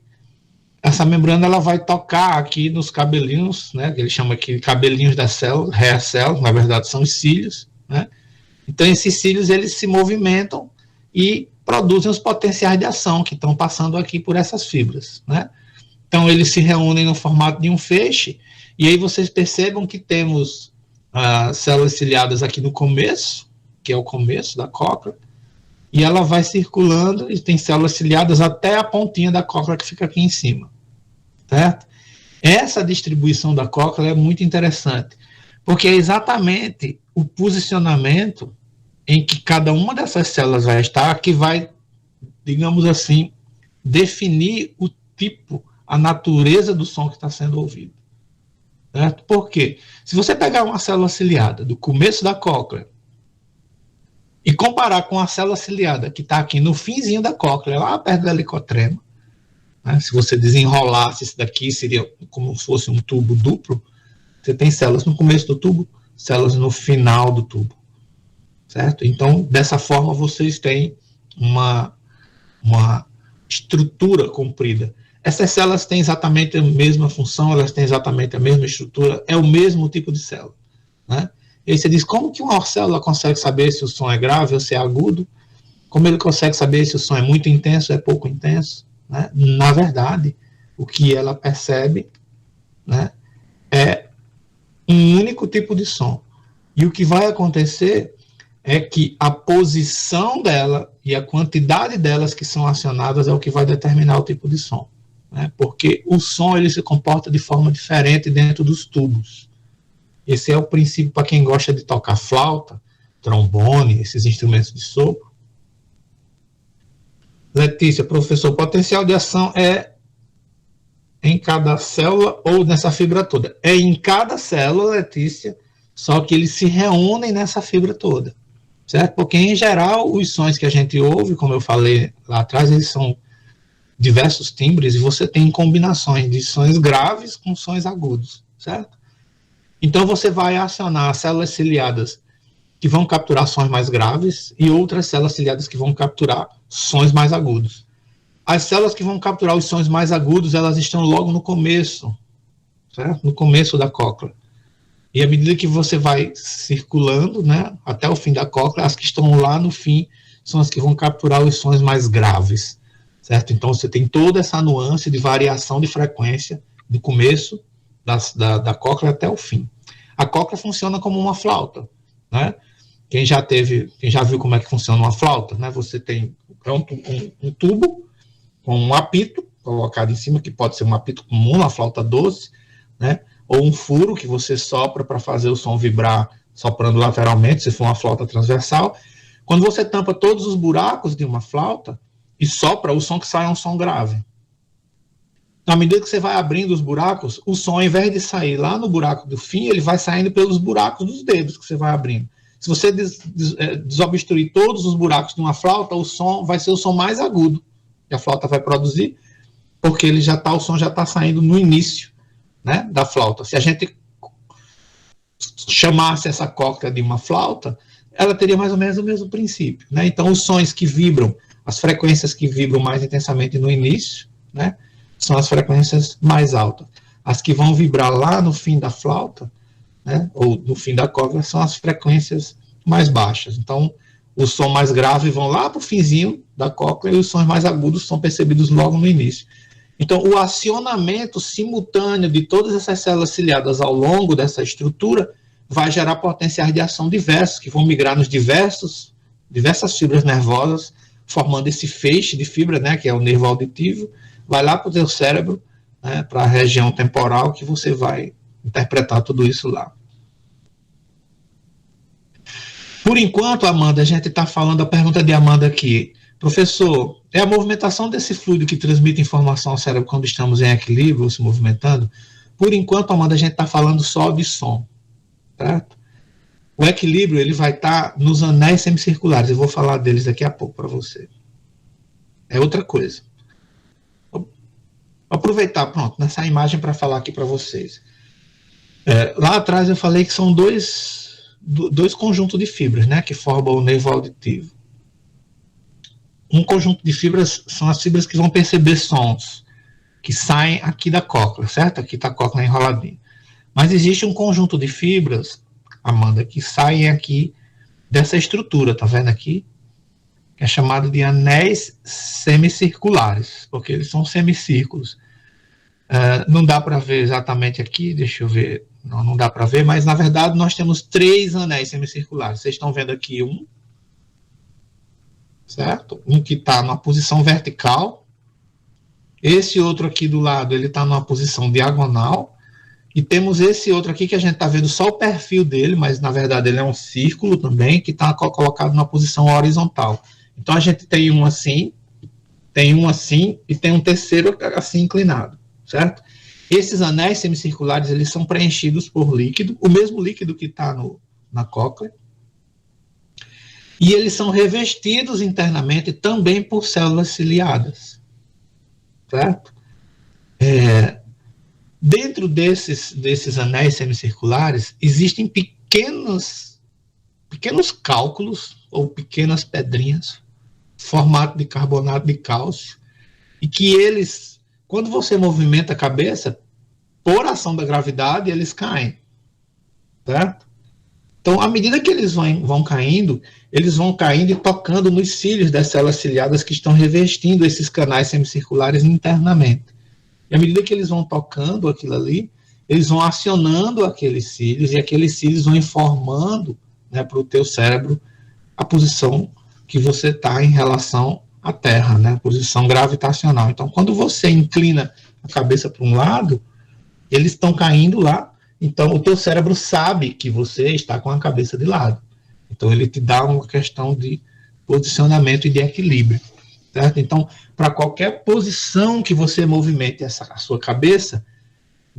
[SPEAKER 1] essa membrana ela vai tocar aqui nos cabelinhos, né, que ele chama aqui de cabelinhos das células, reacélulas, na verdade são os cílios, né. Então esses cílios eles se movimentam e produzem os potenciais de ação que estão passando aqui por essas fibras, né. Então, eles se reúnem no formato de um feixe, e aí vocês percebam que temos células ciliadas aqui no começo, que é o começo da cóclea, e ela vai circulando, e tem células ciliadas até a pontinha da cóclea que fica aqui em cima, certo? Essa distribuição da cóclea é muito interessante, porque é exatamente o posicionamento em que cada uma dessas células vai estar, que vai, digamos assim, definir o tipo, a natureza do som que está sendo ouvido. Certo? Por quê? Se você pegar uma célula ciliada do começo da cóclea e comparar com a célula ciliada que está aqui no finzinho da cóclea, lá perto da helicotrema, né? Se você desenrolasse isso daqui, seria como se fosse um tubo duplo. Você tem células no começo do tubo, células no final do tubo. Certo? Então, dessa forma, vocês têm uma estrutura comprida. Essas células têm exatamente a mesma função, elas têm exatamente a mesma estrutura, é o mesmo tipo de célula. Né? E aí você diz, como que uma célula consegue saber se o som é grave ou se é agudo? Como ele consegue saber se o som é muito intenso ou é pouco intenso? Né? Na verdade, o que ela percebe, né, é um único tipo de som. E o que vai acontecer é que a posição dela e a quantidade delas que são acionadas é o que vai determinar o tipo de som. Né? Porque o som ele se comporta de forma diferente dentro dos tubos. Esse é o princípio para quem gosta de tocar flauta, trombone, esses instrumentos de sopro. Letícia, professor, o potencial de ação é em cada célula ou nessa fibra toda? É em cada célula, Letícia, só que eles se reúnem nessa fibra toda. Certo? Porque, em geral, os sons que a gente ouve, como eu falei lá atrás, eles são diversos timbres e você tem combinações de sons graves com sons agudos, certo? Então, você vai acionar células ciliadas que vão capturar sons mais graves e outras células ciliadas que vão capturar sons mais agudos. As células que vão capturar os sons mais agudos, elas estão logo no começo, certo? No começo da cóclea. E à medida que você vai circulando, né, até o fim da cóclea, as que estão lá no fim são as que vão capturar os sons mais graves, certo? Então você tem toda essa nuance de variação de frequência do começo da cóclea até o fim. A cóclea funciona como uma flauta, né? Quem já viu como é que funciona uma flauta, né? Você tem um tubo com um apito colocado em cima, que pode ser um apito comum, uma flauta doce, né? Ou um furo que você sopra para fazer o som vibrar soprando lateralmente, se for uma flauta transversal. Quando você tampa todos os buracos de uma flauta e sopra, o som que sai é um som grave. Então, à medida que você vai abrindo os buracos, o som, ao invés de sair lá no buraco do fim, ele vai saindo pelos buracos dos dedos que você vai abrindo. Se você desobstruir todos os buracos de uma flauta, o som vai ser o som mais agudo que a flauta vai produzir, porque o som já está saindo no início, né, da flauta. Se a gente chamasse essa cóclea de uma flauta, ela teria mais ou menos o mesmo princípio. Né? Então, os sons que vibram, as frequências que vibram mais intensamente no início, né, são as frequências mais altas. As que vão vibrar lá no fim da flauta, né, ou no fim da cóclea, são as frequências mais baixas. Então, os sons mais graves vão lá para o finzinho da cóclea e os sons mais agudos são percebidos logo no início. Então, o acionamento simultâneo de todas essas células ciliadas ao longo dessa estrutura vai gerar potenciais de ação diversos, que vão migrar nos diversas fibras nervosas, formando esse feixe de fibra, né, que é o nervo auditivo, vai lá para o teu cérebro, né, para a região temporal, que você vai interpretar tudo isso lá. Por enquanto, Amanda, a gente está falando, a pergunta de Amanda aqui, professor, é a movimentação desse fluido que transmite informação ao cérebro quando estamos em equilíbrio ou se movimentando? Por enquanto, Amanda, a gente está falando só de som, certo? O equilíbrio ele vai estar nos anéis semicirculares, eu vou falar deles daqui a pouco para você. É outra coisa. Vou aproveitar, pronto, nessa imagem para falar aqui para vocês. Lá atrás eu falei que são dois conjuntos de fibras, né, que formam o nervo auditivo. Um conjunto de fibras são as fibras que vão perceber sons que saem aqui da cóclea, certo? Aqui está a cóclea enroladinha. Mas existe um conjunto de fibras, Amanda, que saem aqui dessa estrutura, tá vendo aqui? Que é chamado de anéis semicirculares, porque eles são semicírculos. Não dá para ver exatamente aqui, deixa eu ver, não dá para ver, mas na verdade nós temos 3 anéis semicirculares. Vocês estão vendo aqui um, certo? Um que está numa posição vertical, esse outro aqui do lado, ele está numa posição diagonal, e temos esse outro aqui que a gente está vendo só o perfil dele, mas na verdade ele é um círculo também, que está colocado numa posição horizontal. Então a gente tem um assim, tem um assim e tem um terceiro assim inclinado, certo? Esses anéis semicirculares, eles são preenchidos por líquido, o mesmo líquido que está na cóclea, e eles são revestidos internamente também por células ciliadas, certo? Dentro desses anéis semicirculares, existem pequenos cálculos ou pequenas pedrinhas, formato de carbonato de cálcio, e que eles, quando você movimenta a cabeça, por ação da gravidade, eles caem, certo? Então, à medida que eles vão caindo e tocando nos cílios das células ciliadas que estão revestindo esses canais semicirculares internamente. E à medida que eles vão tocando aquilo ali, eles vão acionando aqueles cílios, e aqueles cílios vão informando, né, para o teu cérebro a posição que você está em relação à Terra, né, a posição gravitacional. Então, quando você inclina a cabeça para um lado, eles estão caindo lá, então o teu cérebro sabe que você está com a cabeça de lado. Então, ele te dá uma questão de posicionamento e de equilíbrio, certo? Então, para qualquer posição que você movimente a sua cabeça,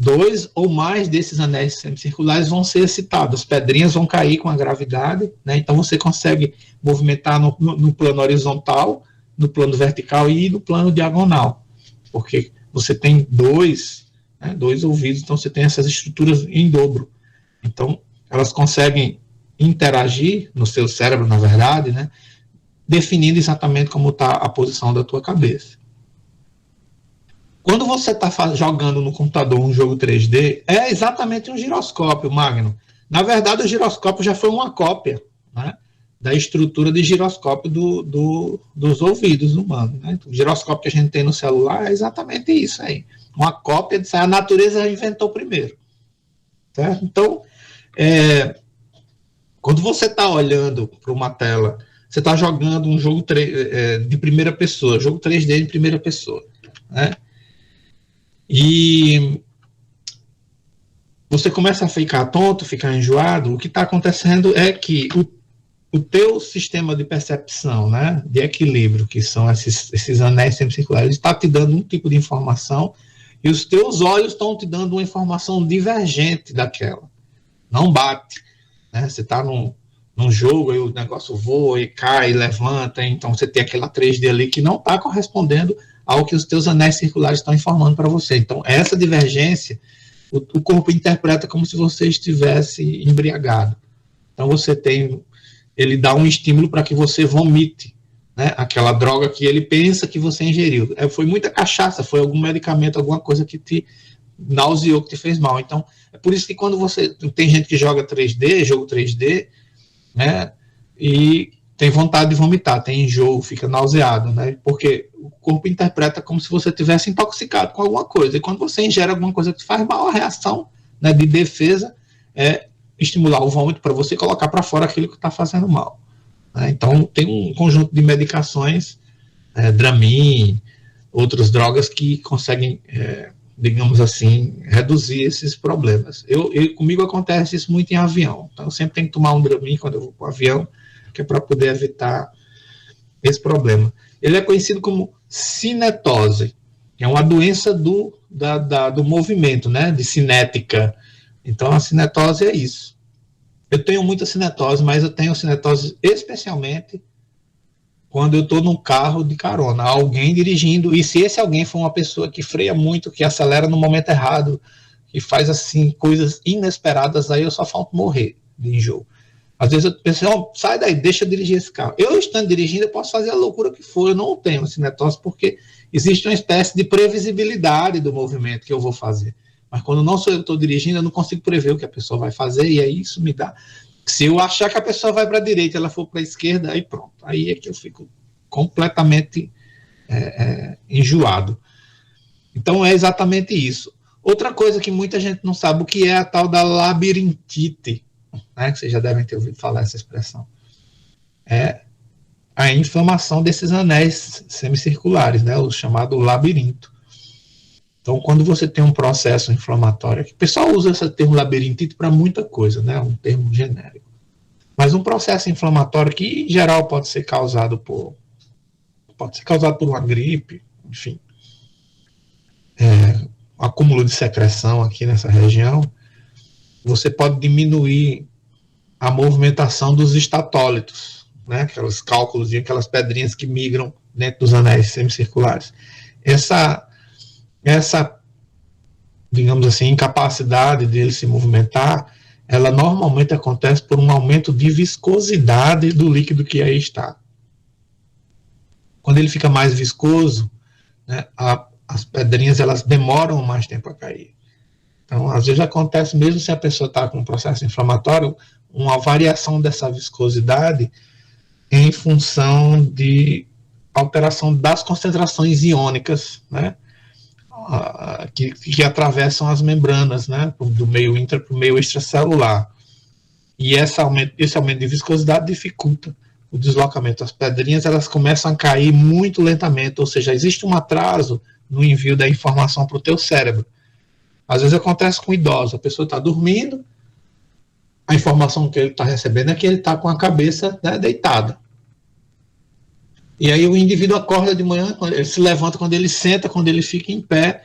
[SPEAKER 1] 2 ou mais desses anéis semicirculares vão ser excitados, as pedrinhas vão cair com a gravidade, né? Então você consegue movimentar no plano horizontal, no plano vertical e no plano diagonal, porque você tem dois ouvidos, então você tem essas estruturas em dobro. Então elas conseguem interagir no seu cérebro, na verdade, né? Definindo exatamente como está a posição da tua cabeça. Quando você está jogando no computador um jogo 3D, é exatamente um giroscópio, Magno. Na verdade, o giroscópio já foi uma cópia, né, da estrutura de giroscópio dos ouvidos humanos. Né? O giroscópio que a gente tem no celular é exatamente isso aí. Uma cópia disso. A natureza inventou primeiro. Certo? Então, quando você está olhando para uma tela, você está jogando um jogo de primeira pessoa, jogo 3D de primeira pessoa, né? E você começa a ficar tonto, ficar enjoado. O que está acontecendo é que o teu sistema de percepção, né, de equilíbrio, que são esses anéis semicirculares, está te dando um tipo de informação e os teus olhos estão te dando uma informação divergente daquela. Não bate. Né? Você está num jogo e o negócio voa e cai, levanta, então você tem aquela 3D ali que não está correspondendo ao que os teus anéis circulares estão informando para você. Então, essa divergência, o corpo interpreta como se você estivesse embriagado. Então, ele dá um estímulo para que você vomite, né, aquela droga que ele pensa que você ingeriu. Foi muita cachaça, foi algum medicamento, alguma coisa que te nauseou, que te fez mal. Então, é por isso que quando tem gente que joga 3D, jogo 3D, né, e tem vontade de vomitar, tem enjoo, fica nauseado, né? Porque o corpo interpreta como se você tivesse intoxicado com alguma coisa. E quando você ingere alguma coisa que faz mal, a reação, né, de defesa é estimular o vômito para você colocar para fora aquilo que está fazendo mal. Né? Então, tem um conjunto de medicações, Dramin, outras drogas que conseguem, digamos assim, reduzir esses problemas. Comigo acontece isso muito em avião. Então, eu sempre tenho que tomar um Dramin quando eu vou para o avião, que é para poder evitar esse problema. Ele é conhecido como cinetose, que é uma doença do movimento, né, de cinética. Então, a cinetose é isso. Eu tenho muita cinetose, mas eu tenho cinetose especialmente quando eu estou num carro de carona, alguém dirigindo, e se esse alguém for uma pessoa que freia muito, que acelera no momento errado, que faz assim coisas inesperadas, aí eu só falto morrer de enjoo. Às vezes eu penso, sai daí, deixa eu dirigir esse carro. Eu estando dirigindo, eu posso fazer a loucura que for, eu não tenho cinetose, porque existe uma espécie de previsibilidade do movimento que eu vou fazer. Mas quando não sou eu que estou dirigindo, eu não consigo prever o que a pessoa vai fazer, e aí isso me dá... Se eu achar que a pessoa vai para a direita, ela for para a esquerda, aí pronto. Aí é que eu fico completamente enjoado. Então é exatamente isso. Outra coisa que muita gente não sabe, o que é a tal da labirintite, né, que vocês já devem ter ouvido falar essa expressão, é a inflamação desses anéis semicirculares, né, o chamado labirinto. Então, quando você tem um processo inflamatório, o pessoal usa esse termo labirintite para muita coisa, né, um termo genérico, mas um processo inflamatório que, em geral, pode ser causado por pode ser causado por uma gripe, enfim, acúmulo de secreção aqui nessa região, você pode diminuir a movimentação dos estatólitos, né, aqueles cálculos, aquelas pedrinhas que migram dentro dos anéis semicirculares. Essa, digamos assim, incapacidade dele se movimentar, ela normalmente acontece por um aumento de viscosidade do líquido que aí está. Quando ele fica mais viscoso, né, as pedrinhas elas demoram mais tempo a cair. Então, às vezes acontece, mesmo se a pessoa está com um processo inflamatório, uma variação dessa viscosidade em função de alteração das concentrações iônicas, né, que atravessam as membranas, né, do meio intra para o meio extracelular. E esse aumento de viscosidade dificulta o deslocamento. As pedrinhas elas começam a cair muito lentamente, ou seja, existe um atraso no envio da informação para o teu cérebro. Às vezes acontece com idosos, a pessoa está dormindo, a informação que ele está recebendo é que ele está com a cabeça, né, deitada. E aí o indivíduo acorda de manhã, ele se levanta, quando ele senta, quando ele fica em pé,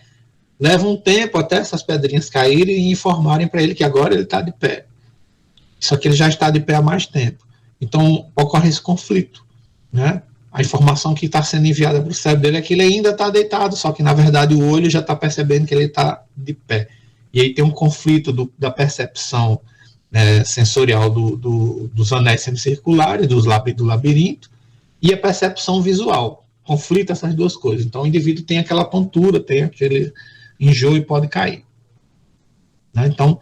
[SPEAKER 1] leva um tempo até essas pedrinhas caírem e informarem para ele que agora ele está de pé. Só que ele já está de pé há mais tempo. Então ocorre esse conflito, né? A informação que está sendo enviada para o cérebro dele é que ele ainda está deitado, só que na verdade o olho já está percebendo que ele está de pé. E aí tem um conflito da percepção sensorial dos anéis semicirculares, do labirinto, e a percepção visual. Conflita essas duas coisas. Então o indivíduo tem aquela tontura, tem aquele enjoo e pode cair. Né? Então,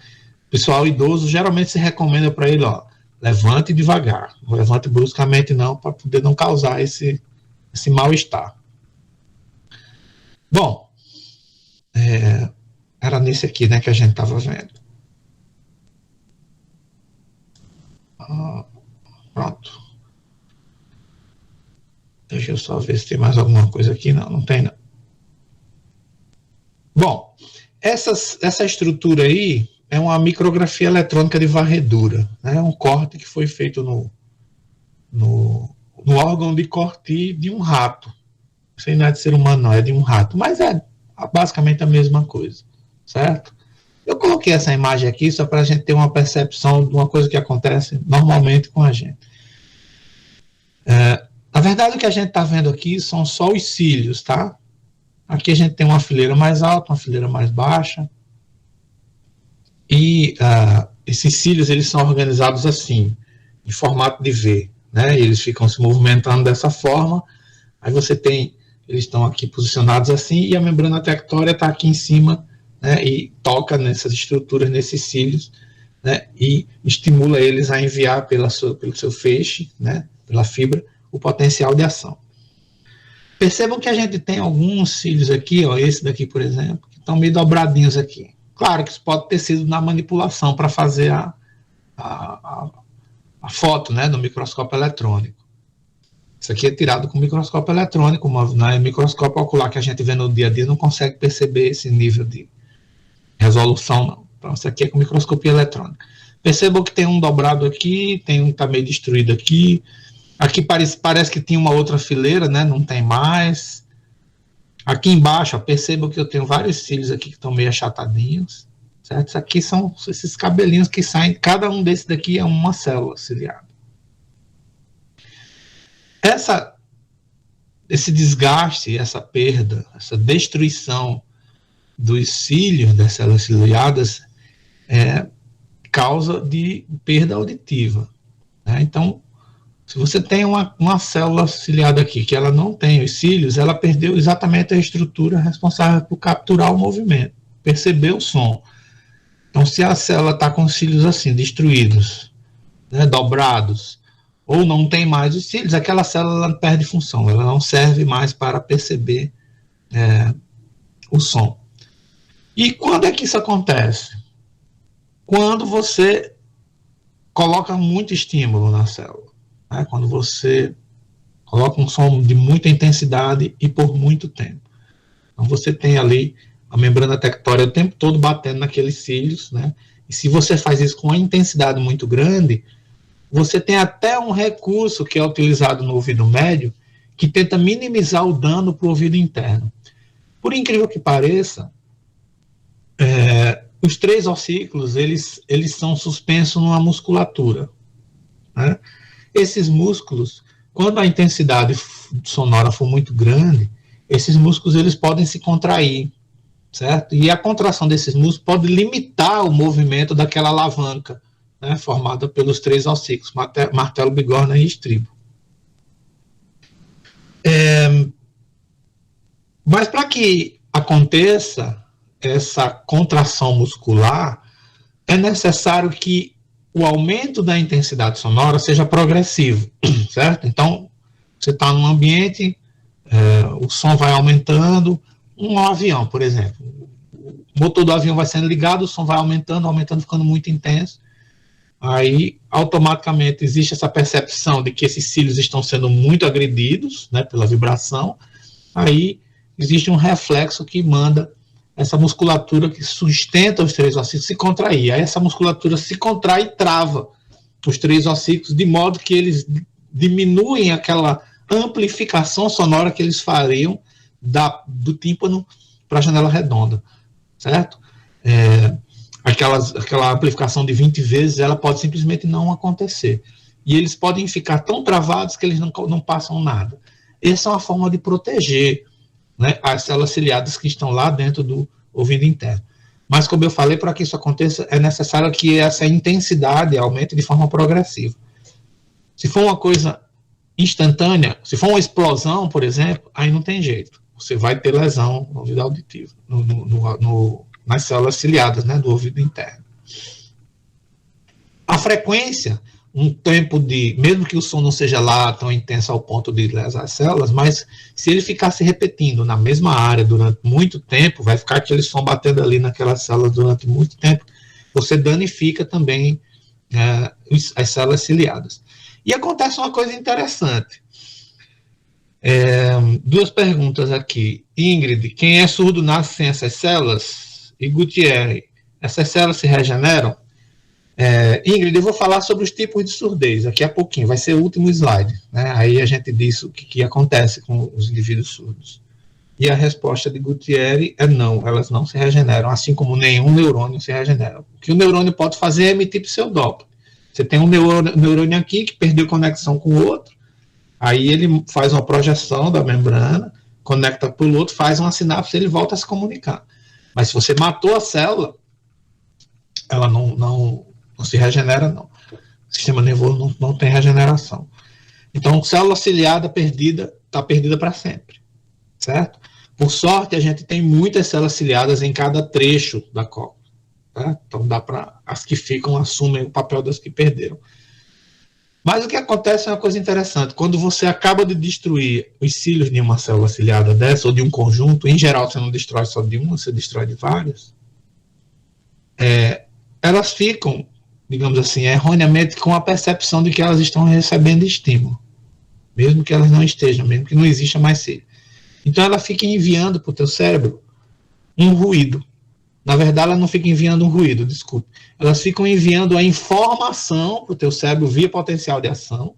[SPEAKER 1] pessoal idoso, geralmente se recomenda para ele, levante devagar, não levante bruscamente não, para poder não causar esse mal-estar. Bom, era nesse aqui, né, que a gente estava vendo. Pronto. Deixa eu só ver se tem mais alguma coisa aqui. Não tem não. Bom, essa estrutura aí é uma micrografia eletrônica de varredura, né? Um corte que foi feito no órgão de corte de um rato. Isso aí não é de ser humano, não, é de um rato. Mas é basicamente a mesma coisa, certo? Eu coloquei essa imagem aqui só para a gente ter uma percepção de uma coisa que acontece normalmente com a gente. Na verdade, o que a gente está vendo aqui são só os cílios, tá? Aqui a gente tem uma fileira mais alta, uma fileira mais baixa. E esses cílios, eles são organizados assim, em formato de V, né? Eles ficam se movimentando dessa forma. Aí você tem, eles estão aqui posicionados assim, e a membrana tectória está aqui em cima, né? E toca nessas estruturas, nesses cílios, né? E estimula eles a enviar pelo seu feixe, né? Pela fibra, o potencial de ação. Percebam que a gente tem alguns cílios aqui, esse daqui, por exemplo, que estão meio dobradinhos aqui. Claro que isso pode ter sido na manipulação para fazer a foto, né, no microscópio eletrônico. Isso aqui é tirado com microscópio eletrônico, no microscópio ocular que a gente vê no dia a dia não consegue perceber esse nível de resolução, não. Então, isso aqui é com microscopia eletrônica. Percebam que tem um dobrado aqui, tem um que está meio destruído aqui. Aqui parece que tinha uma outra fileira, né? Não tem mais. Aqui embaixo, percebam que eu tenho vários cílios aqui que estão meio achatadinhos, certo? Isso aqui são esses cabelinhos que saem, cada um desses daqui é uma célula ciliada. Esse desgaste, essa perda, essa destruição dos cílios, das células ciliadas, é causa de perda auditiva, né? Então, se você tem uma célula ciliada aqui, que ela não tem os cílios, ela perdeu exatamente a estrutura responsável por capturar o movimento, perceber o som. Então, se a célula está com os cílios assim, destruídos, né, dobrados, ou não tem mais os cílios, aquela célula ela perde função, ela não serve mais para perceber o som. E quando é que isso acontece? Quando você coloca muito estímulo na célula. Quando você coloca um som de muita intensidade e por muito tempo. Então você tem ali a membrana tectória o tempo todo batendo naqueles cílios, né? E se você faz isso com uma intensidade muito grande, você tem até um recurso que é utilizado no ouvido médio, que tenta minimizar o dano para o ouvido interno. Por incrível que pareça, os 3 ossículos, eles são suspensos numa musculatura, né? Esses músculos, quando a intensidade sonora for muito grande, esses músculos eles podem se contrair, certo? E a contração desses músculos pode limitar o movimento daquela alavanca, né, formada pelos 3 ossículos, martelo, bigorna e estribo. Mas para que aconteça essa contração muscular, é necessário que o aumento da intensidade sonora seja progressivo, certo? Então, você está num ambiente, o som vai aumentando, um avião, por exemplo. O motor do avião vai sendo ligado, o som vai aumentando, ficando muito intenso. Aí, automaticamente, existe essa percepção de que esses cílios estão sendo muito agredidos, né, pela vibração. Aí, existe um reflexo que manda essa musculatura que sustenta os 3 ossículos se contrair. Aí essa musculatura se contrai e trava os 3 ossículos, de modo que eles diminuem aquela amplificação sonora que eles fariam do tímpano para a janela redonda, certo? Aquela amplificação de 20 vezes, ela pode simplesmente não acontecer. E eles podem ficar tão travados que eles não passam nada. Essa é uma forma de proteger, né, as células ciliadas que estão lá dentro do ouvido interno. Mas, como eu falei, para que isso aconteça, é necessário que essa intensidade aumente de forma progressiva. Se for uma coisa instantânea, se for uma explosão, por exemplo, aí não tem jeito. Você vai ter lesão no ouvido auditivo, nas células ciliadas, né, do ouvido interno. A frequência, um tempo mesmo que o som não seja lá tão intenso ao ponto de lesar as células, mas se ele ficar se repetindo na mesma área durante muito tempo, vai ficar aquele som batendo ali naquelas células durante muito tempo, você danifica também as células ciliadas. E acontece uma coisa interessante. 2 perguntas aqui. Ingrid, quem é surdo nasce sem essas células? E Gutierrez, essas células se regeneram? Ingrid, eu vou falar sobre os tipos de surdez daqui a pouquinho, vai ser o último slide, né? Aí a gente diz o que acontece com os indivíduos surdos. E a resposta de Gutierrez é não, elas não se regeneram, assim como nenhum neurônio se regenera. O que o neurônio pode fazer é emitir pseudópio. Você tem um neurônio aqui que perdeu conexão com o outro, aí ele faz uma projeção da membrana, conecta para o outro, faz uma sinapse e ele volta a se comunicar. Mas se você matou a célula, ela não se regenera, não. O sistema nervoso não tem regeneração. Então, célula ciliada perdida, está perdida para sempre, certo? Por sorte, a gente tem muitas células ciliadas em cada trecho da córnea, tá? Então, as que ficam assumem o papel das que perderam. Mas o que acontece é uma coisa interessante. Quando você acaba de destruir os cílios de uma célula ciliada dessa, ou de um conjunto, em geral você não destrói só de uma, você destrói de várias, elas ficam, digamos assim, erroneamente com a percepção de que elas estão recebendo estímulo, mesmo que elas não estejam, mesmo que não exista mais cílio. Então ela fica enviando para o teu cérebro um ruído. Na verdade, ela não fica enviando um ruído, desculpe. Elas ficam enviando a informação para o teu cérebro via potencial de ação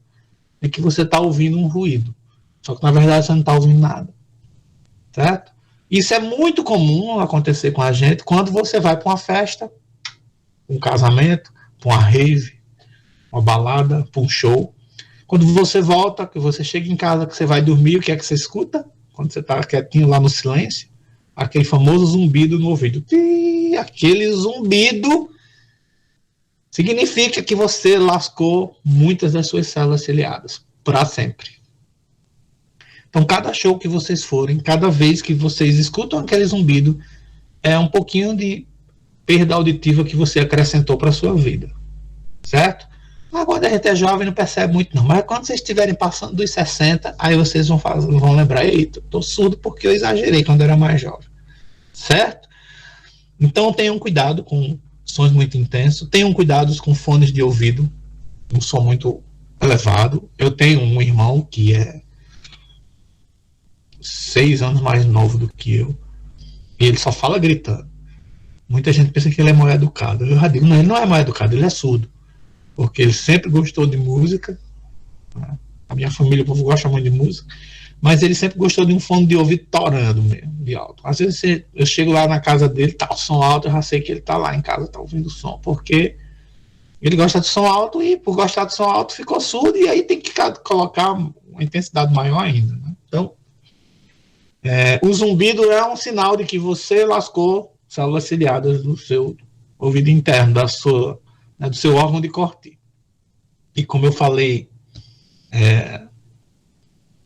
[SPEAKER 1] de que você está ouvindo um ruído. Só que, na verdade, você não está ouvindo nada. Certo? Isso é muito comum acontecer com a gente quando você vai para uma festa, um casamento, para uma rave, uma balada, para um show. Quando você volta, que você chega em casa, que você vai dormir, o que é que você escuta? Quando você está quietinho lá no silêncio, aquele famoso zumbido no ouvido. Aquele zumbido significa que você lascou muitas das suas células ciliadas para sempre. Então, cada show que vocês forem, cada vez que vocês escutam aquele zumbido, é um pouquinho de perda auditiva que você acrescentou para a sua vida. Certo? Quando a gente é jovem não percebe muito não, mas quando vocês estiverem passando dos 60, aí vocês vão lembrar, eita, estou surdo porque eu exagerei quando era mais jovem. Certo? Então tenham cuidado com sons muito intensos, tenham cuidado com fones de ouvido, um som muito elevado. Eu tenho um irmão que é 6 anos mais novo do que eu, e ele só fala gritando. Muita gente pensa que ele é mal educado. Eu já digo, não, ele não é mal educado, ele é surdo. Porque ele sempre gostou de música, né? minha família, o povo gosta muito de música, mas ele sempre gostou de um fone de ouvido torando mesmo, de alto. Às vezes eu chego lá na casa dele, tá o som alto, eu já sei que ele tá lá em casa, tá ouvindo o som, porque ele gosta de som alto e por gostar de som alto ficou surdo e aí tem que colocar uma intensidade maior ainda, né? Então, o zumbido é um sinal de que você lascou células ciliadas do seu ouvido interno, do seu órgão de Corti. E como eu falei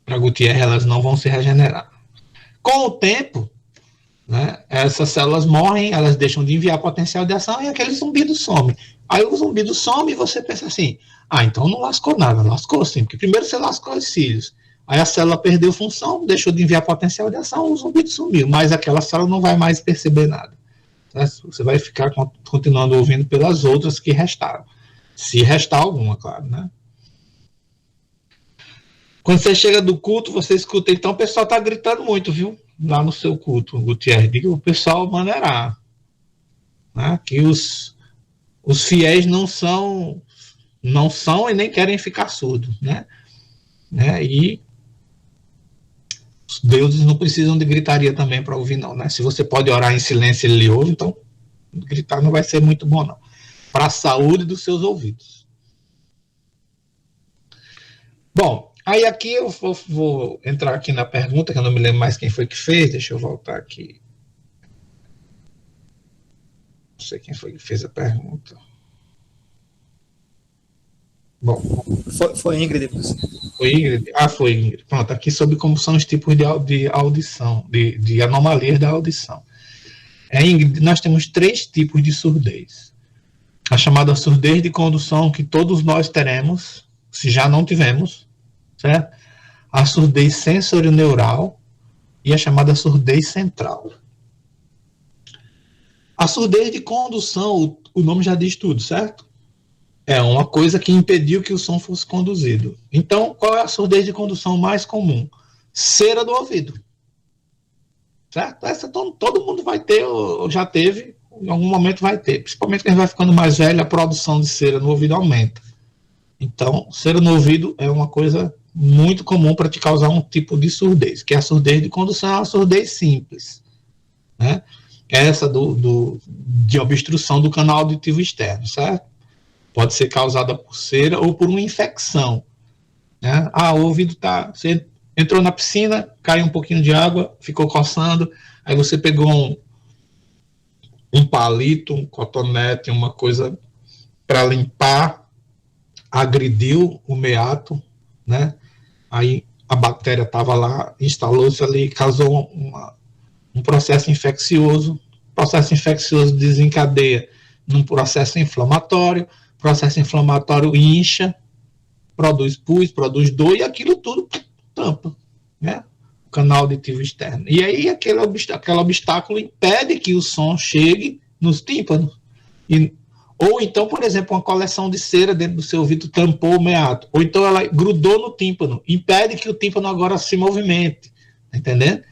[SPEAKER 1] para Gutierrez, elas não vão se regenerar. Com o tempo, né, essas células morrem, elas deixam de enviar potencial de ação e aquele zumbido some. Aí o zumbido some e você pensa assim, então não lascou nada, lascou sim, porque primeiro você lascou os cílios, aí a célula perdeu função, deixou de enviar potencial de ação, o zumbido sumiu, mas aquela célula não vai mais perceber nada. Você vai ficar continuando ouvindo pelas outras que restaram. Se restar alguma, claro, né? Quando você chega do culto, você escuta, então o pessoal está gritando muito, viu? Lá no seu culto, Gutierrez, diga o pessoal maneirar. Né? Que os fiéis não são e nem querem ficar surdos, né? E os deuses não precisam de gritaria também para ouvir, não, né? Se você pode orar em silêncio, ele lhe ouve, então gritar não vai ser muito bom, não. Para a saúde dos seus ouvidos. Bom, aí aqui eu vou entrar aqui na pergunta, que eu não me lembro mais quem foi que fez, deixa eu voltar aqui. Não sei quem foi que fez a pergunta. Bom.
[SPEAKER 2] Foi Ingrid.
[SPEAKER 1] Foi Ingrid? Foi Ingrid. Pronto, aqui sobre como são os tipos de audição, de anomalias da audição. Ingrid, nós temos 3 tipos de surdez. A chamada surdez de condução, que todos nós teremos, se já não tivemos, certo? A surdez sensorineural e a chamada surdez central. A surdez de condução, o nome já diz tudo, certo? É uma coisa que impediu que o som fosse conduzido. Então, qual é a surdez de condução mais comum? Cera do ouvido. Certo? Essa todo mundo vai ter, ou já teve, em algum momento vai ter. Principalmente quando a gente vai ficando mais velho, a produção de cera no ouvido aumenta. Então, cera no ouvido é uma coisa muito comum para te causar um tipo de surdez, que é a surdez de condução, é uma surdez simples. Né? Essa de obstrução do canal auditivo externo, certo? Pode ser causada por cera ou por uma infecção. Né? O ouvido tá... Você entrou na piscina, caiu um pouquinho de água, ficou coçando, aí você pegou um palito, um cotonete, uma coisa para limpar, agrediu o meato, né? Aí a bactéria estava lá, instalou-se ali, causou um processo infeccioso. O processo infeccioso desencadeia num processo inflamatório incha, produz pus, produz dor, e aquilo tudo tampa, né? O canal auditivo externo. E aí aquele obstáculo impede que o som chegue nos tímpanos. Ou então, por exemplo, uma coleção de cera dentro do seu ouvido tampou o meato. Ou então ela grudou no tímpano, impede que o tímpano agora se movimente. Tá entendendo?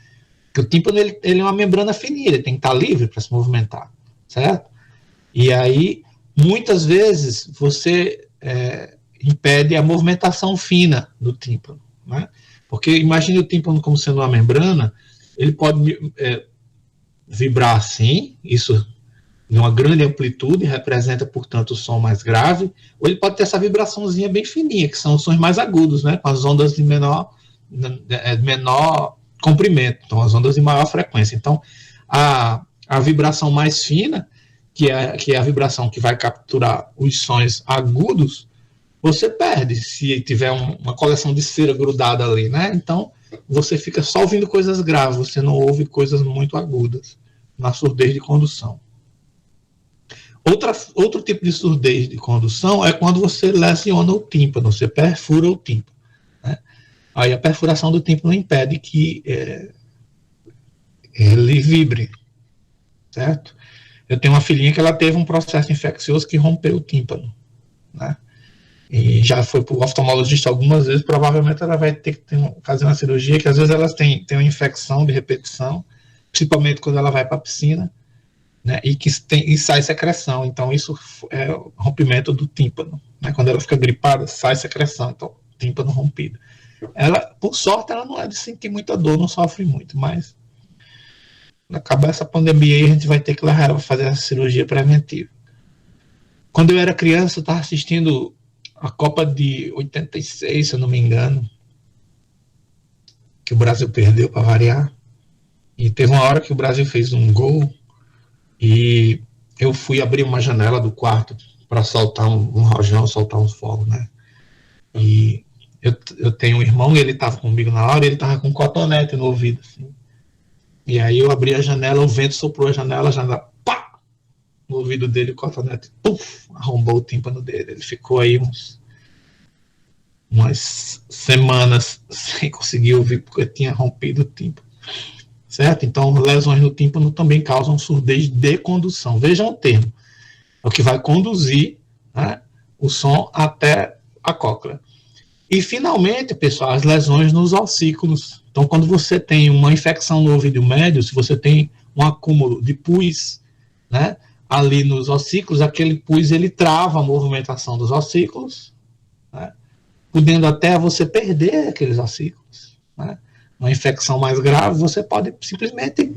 [SPEAKER 1] Porque o tímpano ele é uma membrana fininha, ele tem que estar livre para se movimentar. Certo? E aí, muitas vezes, você impede a movimentação fina do tímpano. Né? Porque imagine o tímpano como sendo uma membrana, ele pode vibrar assim, isso em uma grande amplitude, representa, portanto, o som mais grave, ou ele pode ter essa vibraçãozinha bem fininha, que são os sons mais agudos, né, com as ondas de menor comprimento, então as ondas de maior frequência. Então, a vibração mais fina, que é a vibração que vai capturar os sons agudos, você perde se tiver uma coleção de cera grudada ali, né? Então, você fica só ouvindo coisas graves, você não ouve coisas muito agudas na surdez de condução. Outro tipo de surdez de condução é quando você lesiona o tímpano, você perfura o tímpano. Né? Aí a perfuração do tímpano impede que ele vibre, certo? Eu tenho uma filhinha que ela teve um processo infeccioso que rompeu o tímpano, né? E já foi para o oftalmologista algumas vezes, provavelmente ela vai ter que fazer uma cirurgia, que às vezes elas têm uma infecção de repetição, principalmente quando ela vai para a piscina, né, e sai secreção. Então isso é o rompimento do tímpano. Né? Quando ela fica gripada, sai secreção. Então tímpano rompido. Ela, por sorte, ela não é de sentir muita dor, não sofre muito, mas na acabar essa pandemia aí, a gente vai ter que levar ela para fazer essa cirurgia preventiva. Quando eu era criança, eu estava assistindo a Copa de 86, se eu não me engano, que o Brasil perdeu para variar. E teve uma hora que o Brasil fez um gol e eu fui abrir uma janela do quarto para soltar um rojão, soltar uns fogos, né? E eu tenho um irmão e ele estava comigo na hora e ele estava com um cotonete no ouvido, assim. E aí eu abri a janela, o vento soprou a janela pá! No ouvido dele, o cotonete, puf, arrombou o tímpano dele. Ele ficou aí umas semanas sem conseguir ouvir porque tinha rompido o tímpano. Certo? Então, lesões no tímpano também causam surdez de condução. Vejam o termo. É o que vai conduzir, né, o som até a cóclea. E, finalmente, pessoal, as lesões nos ossículos. Então, quando você tem uma infecção no ouvido médio, se você tem um acúmulo de pus, né, ali nos ossículos, aquele pus ele trava a movimentação dos ossículos, né, podendo até você perder aqueles ossículos, né. Uma infecção mais grave, você pode simplesmente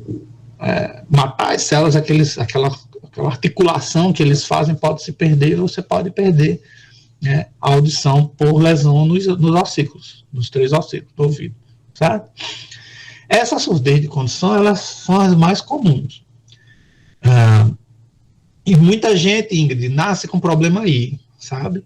[SPEAKER 1] matar as células, aquela articulação que eles fazem pode se perder, você pode perder, né, a audição por lesão nos ossículos, nos 3 ossículos do ouvido, certo? Essas surdez de condução, elas são as mais comuns. E muita gente, Ingrid, nasce com problema aí, sabe?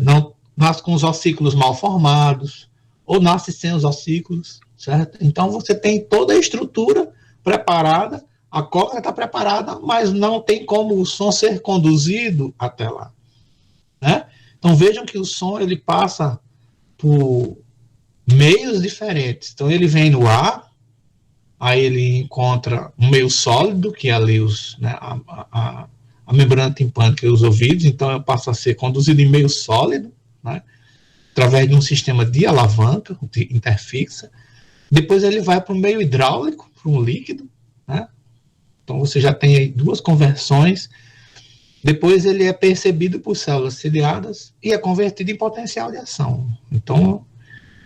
[SPEAKER 1] Não nasce com os ossículos mal formados, ou nasce sem os ossículos, certo? Então você tem toda a estrutura preparada, a cóclea está preparada, mas não tem como o som ser conduzido até lá, né? Então vejam que o som ele passa por meios diferentes. Então ele vem no ar, aí ele encontra um meio sólido, que é ali a membrana timpânica e os ouvidos, então eu passo a ser conduzido em meio sólido, né, através de um sistema de alavanca, de interfixa. Depois ele vai para o meio hidráulico, para um líquido, né? Então você já tem aí 2 conversões. Depois ele é percebido por células ciliadas e é convertido em potencial de ação. Então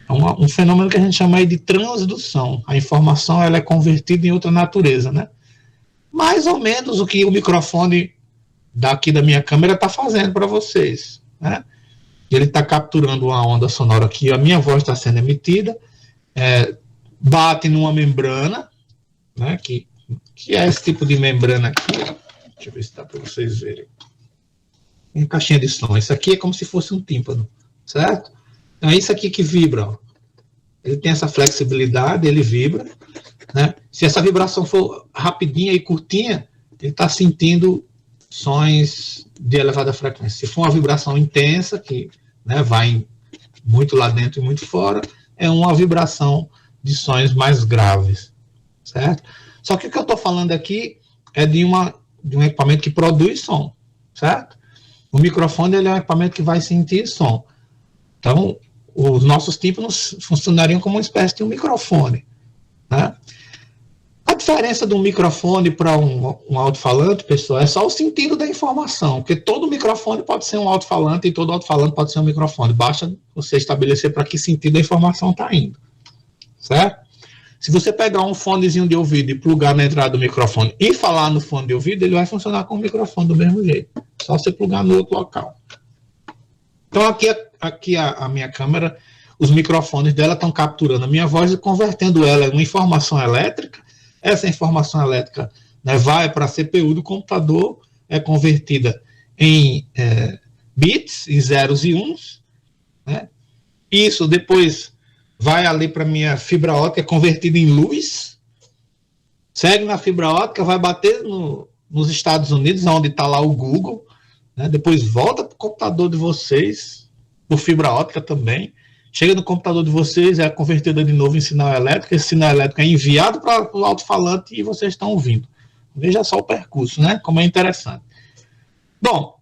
[SPEAKER 1] é um fenômeno que a gente chama aí de transdução. A informação ela é convertida em outra natureza, né? Mais ou menos o que o microfone daqui da minha câmera está fazendo para vocês, né? Ele está capturando uma onda sonora aqui, a minha voz está sendo emitida, bate numa membrana, né, que é esse tipo de membrana aqui. Deixa eu ver se dá para vocês verem. Uma caixinha de som. Isso aqui é como se fosse um tímpano, certo? Então é isso aqui que vibra. Ó. Ele tem essa flexibilidade, ele vibra, né? Se essa vibração for rapidinha e curtinha, ele está sentindo sons de elevada frequência. Se for uma vibração intensa, que, né, vai muito lá dentro e muito fora, é uma vibração de sons mais graves, certo? Só que o que eu estou falando aqui é de um equipamento que produz som, certo? O microfone ele é um equipamento que vai sentir som. Então, os nossos tímpanos funcionariam como uma espécie de um microfone, né? A diferença de um microfone para um alto-falante, pessoal, é só o sentido da informação, porque todo microfone pode ser um alto-falante e todo alto-falante pode ser um microfone. Basta você estabelecer para que sentido a informação está indo, certo? Se você pegar um fonezinho de ouvido e plugar na entrada do microfone e falar no fone de ouvido, ele vai funcionar com o microfone do mesmo jeito. Só você plugar no outro local. Então aqui a minha câmera, os microfones dela estão capturando a minha voz e convertendo ela em uma informação elétrica. Essa informação elétrica, né, vai para a CPU do computador, é convertida em bits, em zeros e uns, né? Isso depois vai ali para a minha fibra ótica, convertida em luz, segue na fibra ótica, vai bater nos Estados Unidos, onde está lá o Google, né? Depois volta para o computador de vocês, por fibra ótica também, chega no computador de vocês, é convertida de novo em sinal elétrico, esse sinal elétrico é enviado para o alto-falante e vocês estão ouvindo. Veja só o percurso, né? Como é interessante. Bom,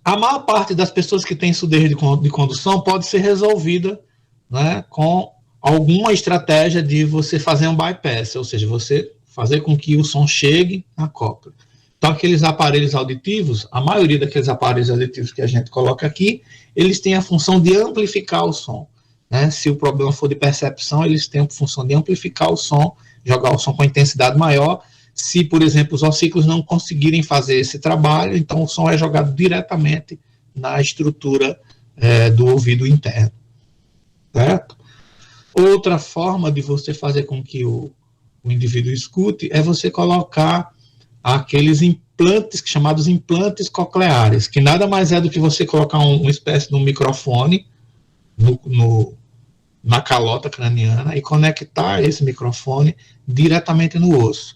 [SPEAKER 1] a maior parte das pessoas que têm surdez de condução pode ser resolvida, né, com alguma estratégia de você fazer um bypass, ou seja, você fazer com que o som chegue na cóclea. Então, aqueles aparelhos auditivos, a maioria daqueles aparelhos auditivos que a gente coloca aqui, eles têm a função de amplificar o som. Né? Se o problema for de percepção, eles têm a função de amplificar o som, jogar o som com intensidade maior. Se, por exemplo, os ossículos não conseguirem fazer esse trabalho, então o som é jogado diretamente na estrutura do ouvido interno. Certo? Outra forma de você fazer com que o indivíduo escute é você colocar aqueles implantes, chamados implantes cocleares, que nada mais é do que você colocar uma espécie de um microfone na calota craniana e conectar esse microfone diretamente no osso.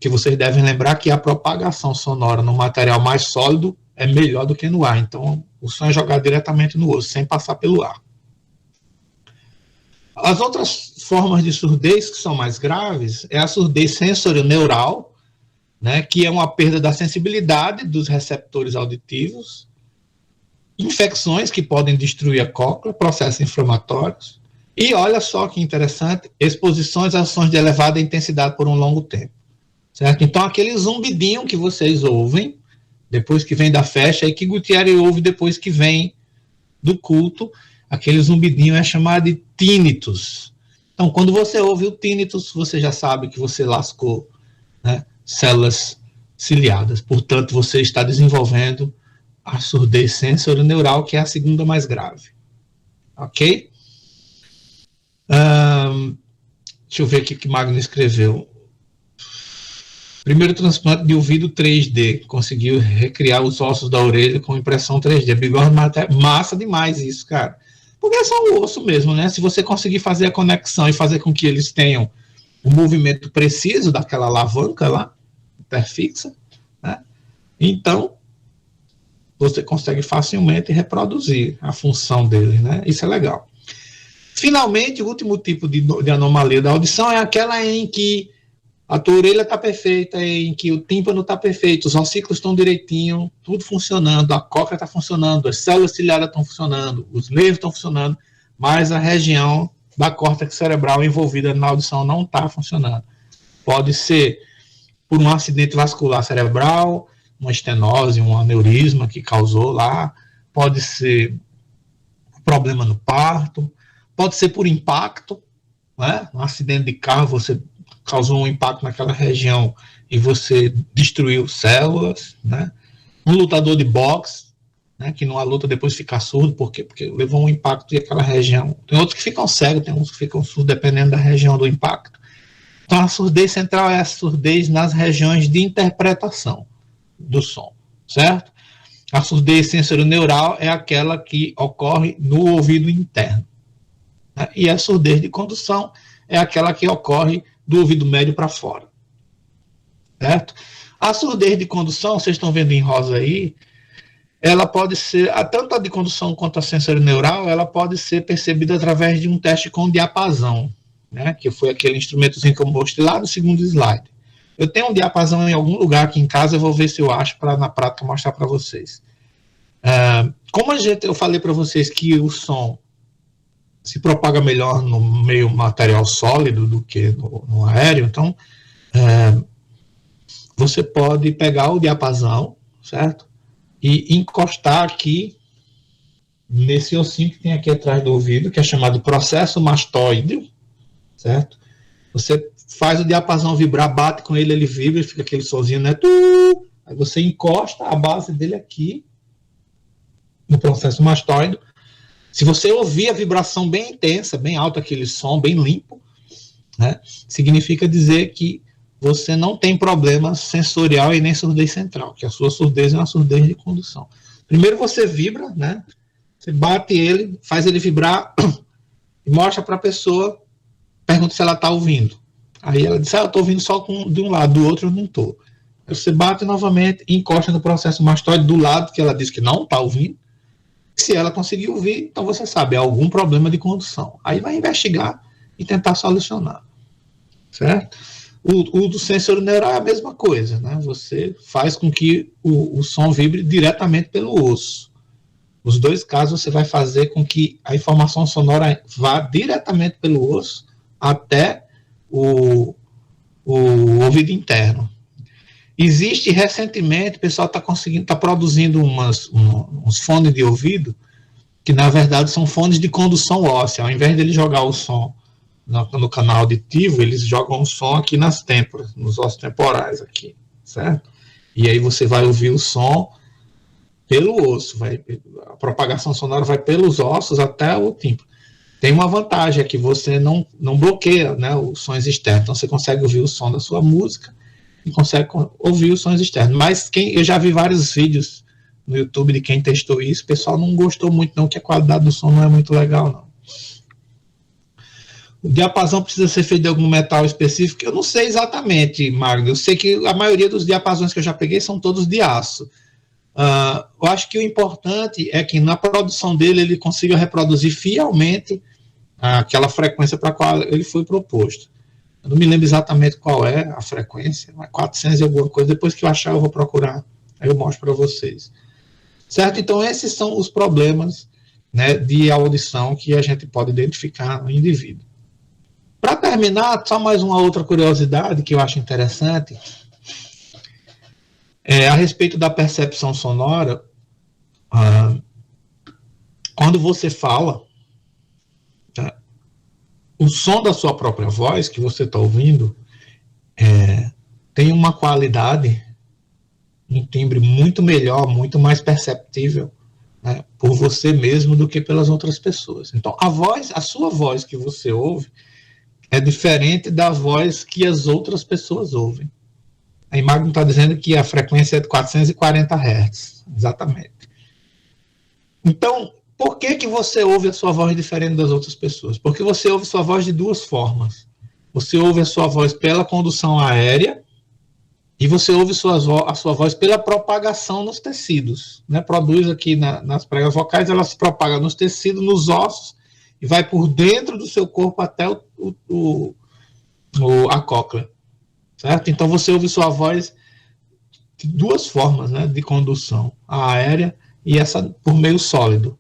[SPEAKER 1] Que vocês devem lembrar que a propagação sonora no material mais sólido é melhor do que no ar. Então, o som é jogado diretamente no osso, sem passar pelo ar. As outras formas de surdez que são mais graves é a surdez sensorineural, né, que é uma perda da sensibilidade dos receptores auditivos, infecções que podem destruir a cóclea, processos inflamatórios, e olha só que interessante, exposições a sons de elevada intensidade por um longo tempo. Certo? Então, aquele zumbidinho que vocês ouvem, depois que vem da festa, e que Gutierrez ouve depois que vem do culto, aquele zumbidinho é chamado de tinnitus. Então, quando você ouve o tinnitus, você já sabe que você lascou, né, células ciliadas. Portanto, você está desenvolvendo a surdez sensorineural, que é a segunda mais grave. Ok? Deixa eu ver aqui o que Magno escreveu. Primeiro transplante de ouvido 3D. Conseguiu recriar os ossos da orelha com impressão 3D. Bigode massa demais isso, cara. Porque é só o osso mesmo, né? Se você conseguir fazer a conexão e fazer com que eles tenham o movimento preciso daquela alavanca lá, hiperfixa, né? Então, você consegue facilmente reproduzir a função dele, né? Isso é legal. Finalmente, o último tipo de anomalia da audição é aquela em que a tua orelha está perfeita, em que o tímpano está perfeito, os ossículos estão direitinho, tudo funcionando, a cóclea está funcionando, as células ciliadas estão funcionando, os nervos estão funcionando, mas a região da córtex cerebral envolvida na audição não está funcionando. Pode ser por um acidente vascular cerebral, uma estenose, um aneurisma que causou lá, pode ser um problema no parto, pode ser por impacto, né? Um acidente de carro, você causou um impacto naquela região e você destruiu células, né? Um lutador de boxe, né, que numa luta depois fica surdo, porque levou um impacto e aquela região. Tem outros que ficam cegos, tem uns que ficam surdos dependendo da região do impacto. Então a surdez central é a surdez nas regiões de interpretação do som, certo? A surdez sensorineural é aquela que ocorre no ouvido interno, né? E a surdez de condução é aquela que ocorre do ouvido médio para fora, certo? A surdez de condução, vocês estão vendo em rosa aí, ela pode ser, tanto a de condução quanto a sensorineural, ela pode ser percebida através de um teste com diapasão, né, que foi aquele instrumentozinho que eu mostrei lá no segundo slide. Eu tenho um diapasão em algum lugar aqui em casa, eu vou ver se eu acho para na prática mostrar para vocês. Como eu falei para vocês que o som se propaga melhor no meio material sólido do que no aéreo, então você pode pegar o diapasão, certo? E encostar aqui nesse ossinho que tem aqui atrás do ouvido, que é chamado processo mastoide, certo? Você faz o diapasão vibrar, bate com ele, ele vibra, fica aquele sonzinho, né? Aí você encosta a base dele aqui no processo mastoide. Se você ouvir a vibração bem intensa, bem alta, aquele som bem limpo, né, significa dizer que você não tem problema sensorial e nem surdez central, que a sua surdez é uma surdez de condução. Primeiro você vibra, né? Você bate ele, faz ele vibrar e mostra para a pessoa, pergunta se ela está ouvindo. Aí ela diz, eu estou ouvindo só de um lado, do outro eu não estou. Aí você bate novamente e encosta no processo mastoide do lado que ela diz que não está ouvindo. Se ela conseguir ouvir, então você sabe, é algum problema de condução. Aí vai investigar e tentar solucionar, certo? O do sensorineural é a mesma coisa, né? Você faz com que o som vibre diretamente pelo osso. Nos dois casos, você vai fazer com que a informação sonora vá diretamente pelo osso até o ouvido interno. Existe recentemente, o pessoal está produzindo uns fones de ouvido que na verdade são fones de condução óssea. Ao invés de ele jogar o som no canal auditivo, eles jogam o som aqui nas têmporas, nos ossos temporais aqui, certo? E aí você vai ouvir o som pelo osso, a propagação sonora vai pelos ossos até o tímpano. Tem uma vantagem, é que você não bloqueia, né, os sons externos, então você consegue ouvir o som da sua música e consegue ouvir os sons externos. Mas eu já vi vários vídeos no YouTube de quem testou isso, o pessoal não gostou muito não, que a qualidade do som não é muito legal não. O diapasão precisa ser feito de algum metal específico? Eu não sei exatamente, Magno. Eu sei que a maioria dos diapasões que eu já peguei são todos de aço. Eu acho que o importante é que na produção dele ele consiga reproduzir fielmente aquela frequência para a qual ele foi proposto. Eu não me lembro exatamente qual é a frequência, mas 400 e alguma coisa. Depois que eu achar, eu vou procurar. Aí eu mostro para vocês. Certo? Então, esses são os problemas, né, de audição que a gente pode identificar no indivíduo. Para terminar, só mais uma outra curiosidade que eu acho interessante. A respeito da percepção sonora, quando você fala, tá, o som da sua própria voz, que você está ouvindo, tem uma qualidade, um timbre muito melhor, muito mais perceptível, né, por você mesmo do que pelas outras pessoas. Então, a sua voz que você ouve é diferente da voz que as outras pessoas ouvem. A Magno está dizendo que a frequência é de 440 Hz. Exatamente. Então, por que você ouve a sua voz diferente das outras pessoas? Porque você ouve sua voz de duas formas. Você ouve a sua voz pela condução aérea e você ouve a sua voz pela propagação nos tecidos. Né? Produz aqui nas pregas vocais, ela se propaga nos tecidos, nos ossos, e vai por dentro do seu corpo até a cóclea. Certo? Então você ouve sua voz de duas formas, né, de condução, a aérea e essa por meio sólido.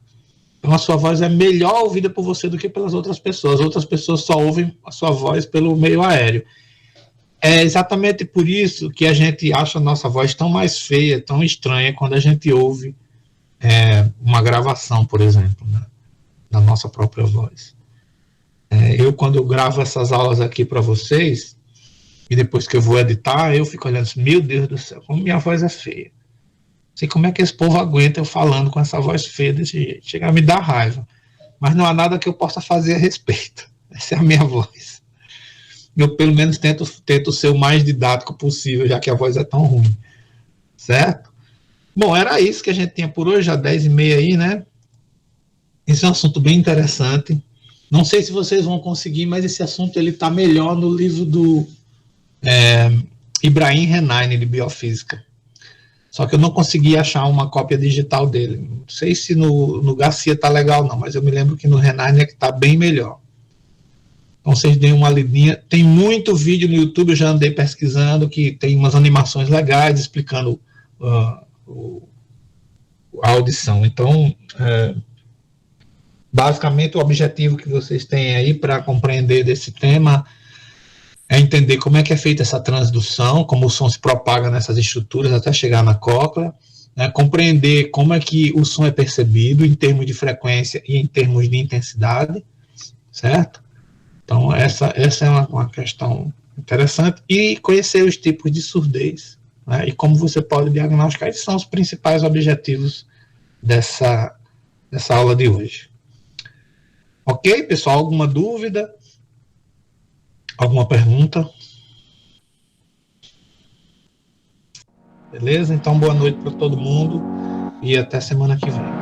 [SPEAKER 1] Então a sua voz é melhor ouvida por você do que pelas outras pessoas. As outras pessoas só ouvem a sua voz pelo meio aéreo. É exatamente por isso que a gente acha a nossa voz tão mais feia, tão estranha, quando a gente ouve uma gravação, por exemplo, né, da nossa própria voz. Quando eu gravo essas aulas aqui para vocês, e depois que eu vou editar, eu fico olhando assim, meu Deus do céu, como minha voz é feia. Não sei como é que esse povo aguenta eu falando com essa voz feia desse jeito. Chega a me dar raiva. Mas não há nada que eu possa fazer a respeito. Essa é a minha voz. Eu, pelo menos, tento ser o mais didático possível, já que a voz é tão ruim. Certo? Bom, era isso que a gente tinha por hoje, já 10h30 aí, né? Esse é um assunto bem interessante. Não sei se vocês vão conseguir, mas esse assunto ele está melhor no livro do Ibrahim Renine, de Biofísica. Só que eu não consegui achar uma cópia digital dele. Não sei se no Garcia está legal não, mas eu me lembro que no Renine é que está bem melhor. Então vocês deem uma lidinha. Tem muito vídeo no YouTube, eu já andei pesquisando, que tem umas animações legais explicando a audição. Então, basicamente o objetivo que vocês têm aí para compreender desse tema é entender como é que é feita essa transdução, como o som se propaga nessas estruturas até chegar na cóclea, né? Compreender como é que o som é percebido em termos de frequência e em termos de intensidade, certo? Então, essa é uma questão interessante. E conhecer os tipos de surdez, né? E como você pode diagnosticar. Esses são os principais objetivos dessa aula de hoje. Ok, pessoal? Alguma dúvida? Alguma pergunta? Beleza? Então, boa noite para todo mundo e até semana que vem.